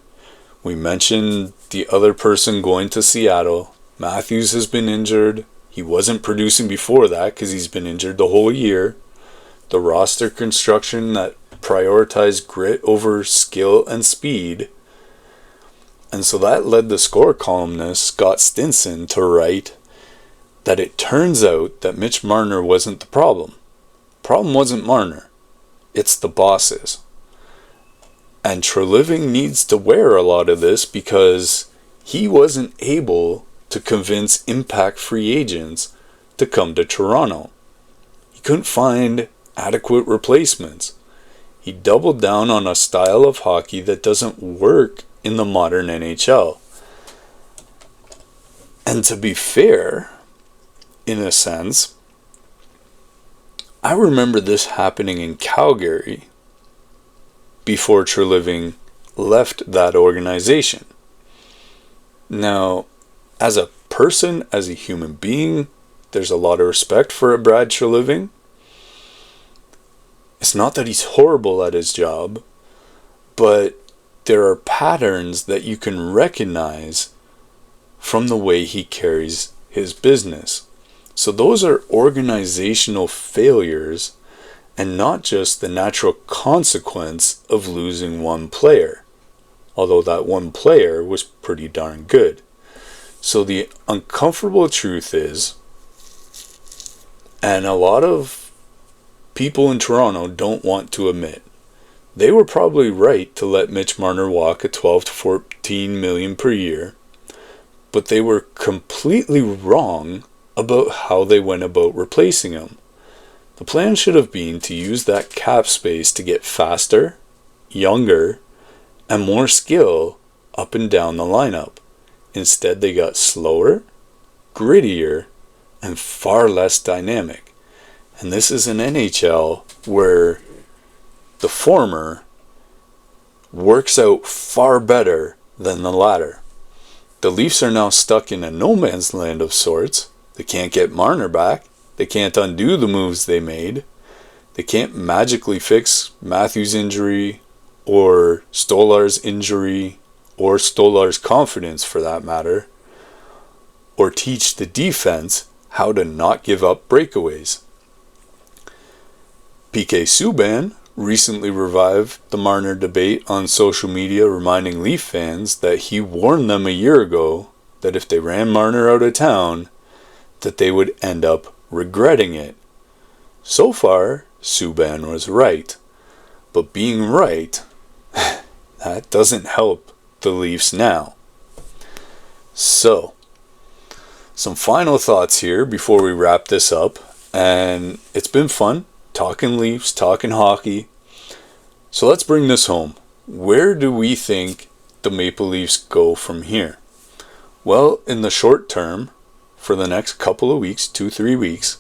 We mentioned the other person going to Seattle. Matthews has been injured. He wasn't producing before that because he's been injured the whole year. The roster construction that prioritized grit over skill and speed. And so that led the score columnist Scott Stinson to write that it turns out that Mitch Marner wasn't the problem. Problem wasn't Marner. It's the bosses. And Treliving needs to wear a lot of this because he wasn't able to convince impact free agents to come to Toronto. He couldn't find adequate replacements. He doubled down on a style of hockey that doesn't work in the modern NHL. And to be fair, in a sense, I remember this happening in Calgary before Treliving left that organization. Now, as a person, as a human being, there's a lot of respect for a Brad Treliving. It's not that he's horrible at his job, but there are patterns that you can recognize from the way he carries his business. So those are organizational failures and not just the natural consequence of losing one player. Although that one player was pretty darn good. So the uncomfortable truth is, and a lot of people in Toronto don't want to admit, they were probably right to let Mitch Marner walk at 12 to 14 million per year, but they were completely wrong about how they went about replacing him. The plan should have been to use that cap space to get faster, younger, and more skill up and down the lineup. Instead, they got slower, grittier, and far less dynamic. And this is an NHL where the former works out far better than the latter. The Leafs are now stuck in a no man's land of sorts. They can't get Marner back. They can't undo the moves they made. They can't magically fix Matthews' injury or Stolar's injury or Stolar's confidence for that matter, or teach the defense how to not give up breakaways. PK Subban recently revived the Marner debate on social media, reminding Leaf fans that he warned them a year ago that if they ran Marner out of town, that they would end up regretting it. So far, Subban was right. But being right, that doesn't help the Leafs now. So, some final thoughts here before we wrap this up. And it's been fun talking Leafs, talking hockey. So let's bring this home. Where do we think the Maple Leafs go from here? Well, in the short term, for the next couple of weeks, 2-3 weeks,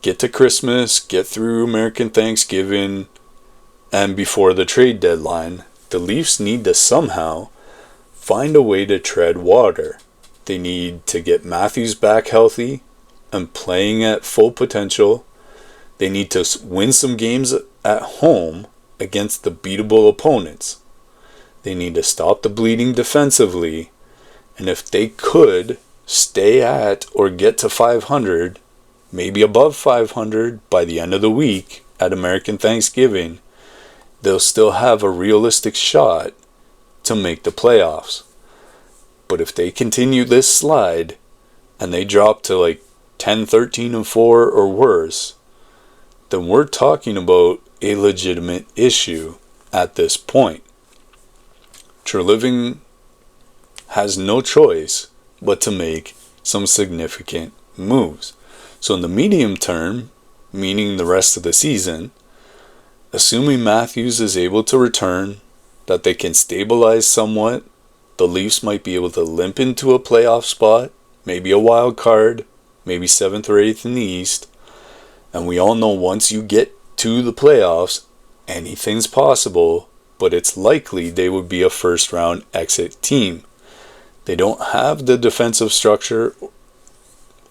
get to Christmas, get through American Thanksgiving, and before the trade deadline, the Leafs need to somehow find a way to tread water. They need to get Matthews back healthy, and playing at full potential. They need to win some games at home against the beatable opponents. They need to stop the bleeding defensively. And if they could stay at or get to 500, maybe above 500 by the end of the week at American Thanksgiving, they'll still have a realistic shot to make the playoffs. But if they continue this slide and they drop to like 10, 13, and 4 or worse, then we're talking about a legitimate issue at this point. Treliving has no choice but to make some significant moves. So in the medium term, meaning the rest of the season, assuming Matthews is able to return, that they can stabilize somewhat, the Leafs might be able to limp into a playoff spot, maybe a wild card, maybe 7th or 8th in the East. And we all know once you get to the playoffs, anything's possible, but it's likely they would be a first round exit team. They don't have the defensive structure,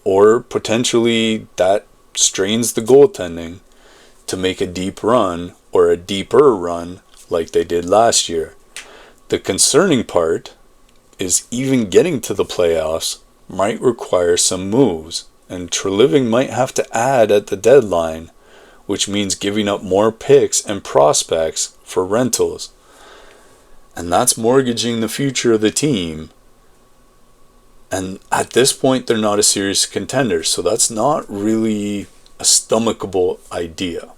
or potentially that strains the goaltending to make a deep run or a deeper run like they did last year. The concerning part is even getting to the playoffs might require some moves, and Treliving might have to add at the deadline, which means giving up more picks and prospects for rentals. And that's mortgaging the future of the team. And at this point, they're not a serious contender, so that's not really a stomachable idea.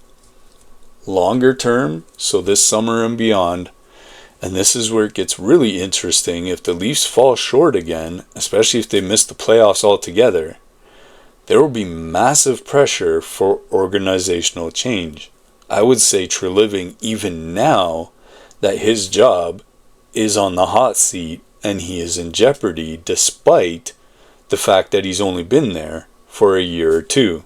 Longer term, so this summer and beyond, and this is where it gets really interesting, if the Leafs fall short again, especially if they miss the playoffs altogether, there will be massive pressure for organizational change. I would say Treliving, even now that his job is on the hot seat and he is in jeopardy, despite the fact that he's only been there for a year or two.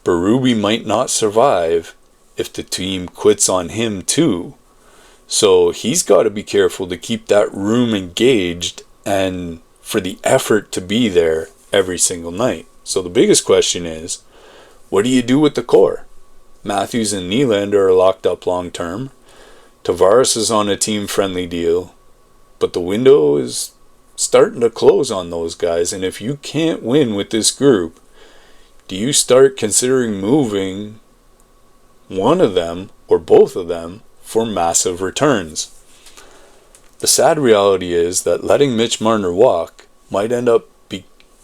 Berube might not survive if the team quits on him too. So he's got to be careful to keep that room engaged and for the effort to be there every single night. So the biggest question is, what do you do with the core? Matthews and Nylander are locked up long term. Tavares is on a team-friendly deal. But the window is starting to close on those guys. And if you can't win with this group, do you start considering moving one of them or both of them for massive returns? The sad reality is that letting Mitch Marner walk might end up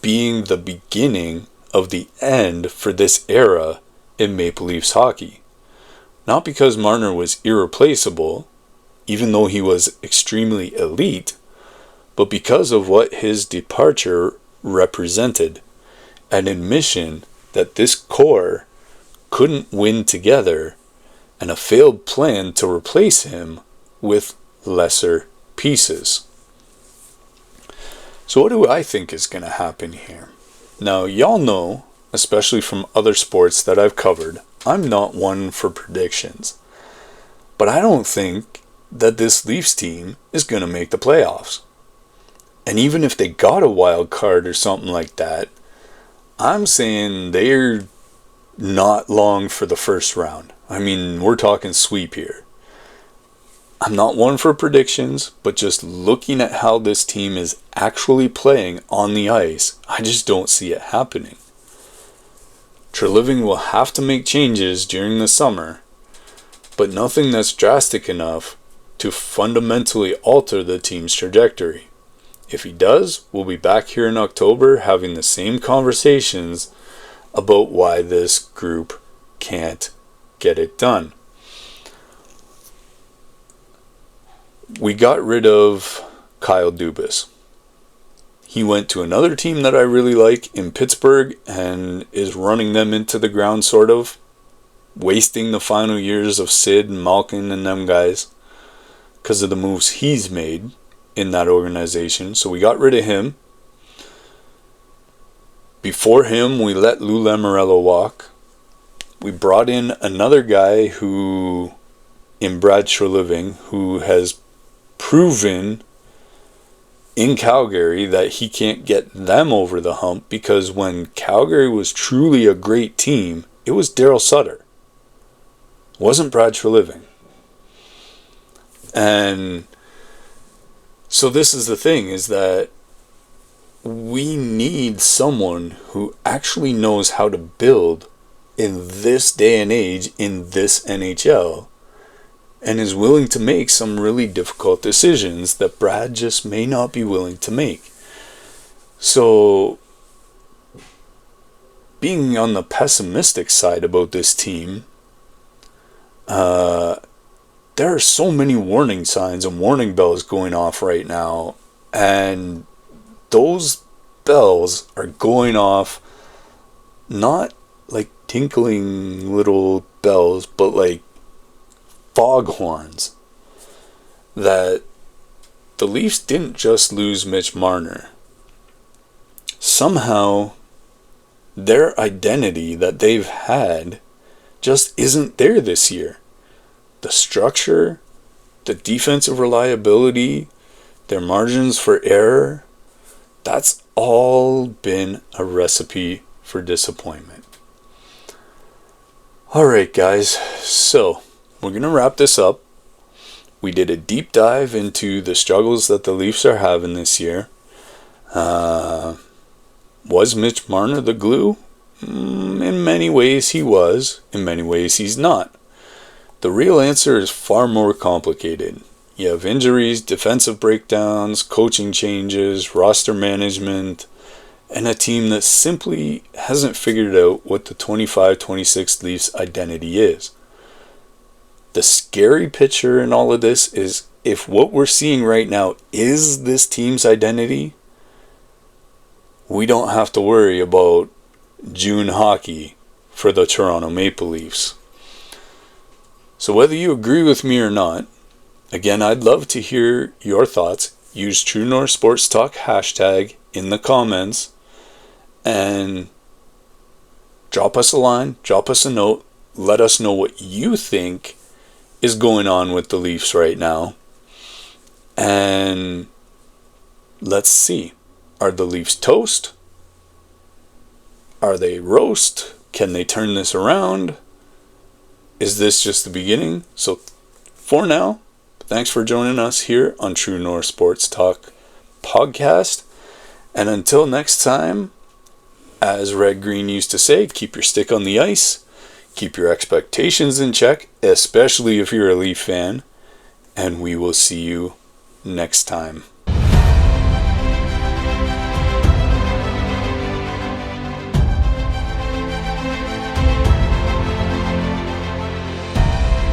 being the beginning of the end for this era in Maple Leafs hockey. Not because Marner was irreplaceable, even though he was extremely elite, but because of what his departure represented, an admission that this core couldn't win together, and a failed plan to replace him with lesser pieces. So what do I think is going to happen here? Now, y'all know, especially from other sports that I've covered, I'm not one for predictions. But I don't think that this Leafs team is going to make the playoffs. And even if they got a wild card or something like that, I'm saying they're not long for the first round. I mean, we're talking sweep here. I'm not one for predictions, but just looking at how this team is actually playing on the ice, I just don't see it happening. Treliving will have to make changes during the summer, but nothing that's drastic enough to fundamentally alter the team's trajectory. If he does, we'll be back here in October having the same conversations about why this group can't get it done. We got rid of Kyle Dubas. He went to another team that I really like in Pittsburgh and is running them into the ground, sort of, wasting the final years of Sid and Malkin and them guys because of the moves he's made in that organization. So we got rid of him. Before him, we let Lou Lamoriello walk. We brought in another guy in Brad Treliving, who has proven in Calgary that he can't get them over the hump, because when Calgary was truly a great team, it was Daryl Sutter. It wasn't Brad Treliving. And so this is the thing, is that we need someone who actually knows how to build in this day and age, in this NHL, and is willing to make some really difficult decisions that Brad just may not be willing to make. So, being on the pessimistic side about this team, there are so many warning signs and warning bells going off right now, and those bells are going off not like tinkling little bells, but like foghorns, that the Leafs didn't just lose Mitch Marner. Somehow their identity that they've had just isn't there this year. The structure, the defensive reliability, their margins for error, that's all been a recipe for disappointment. Alright guys, so we're going to wrap this up. We did a deep dive into the struggles that the Leafs are having this year. Was Mitch Marner the glue? In many ways he was. In many ways he's not. The real answer is far more complicated. You have injuries, defensive breakdowns, coaching changes, roster management, and a team that simply hasn't figured out what the 25-26 Leafs identity is. The scary picture in all of this is, if what we're seeing right now is this team's identity, we don't have to worry about June hockey for the Toronto Maple Leafs. So whether you agree with me or not, again, I'd love to hear your thoughts. Use True North Sports Talk hashtag in the comments and drop us a line, drop us a note, let us know what you think is going on with the Leafs right now. And let's see. Are the Leafs toast? Are they roast? Can they turn this around? Is this just the beginning? So for now, thanks for joining us here on True North Sports Talk podcast. And until next time, as Red Green used to say, keep your stick on the ice. Keep your expectations in check, especially if you're a Leaf fan. And we will see you next time.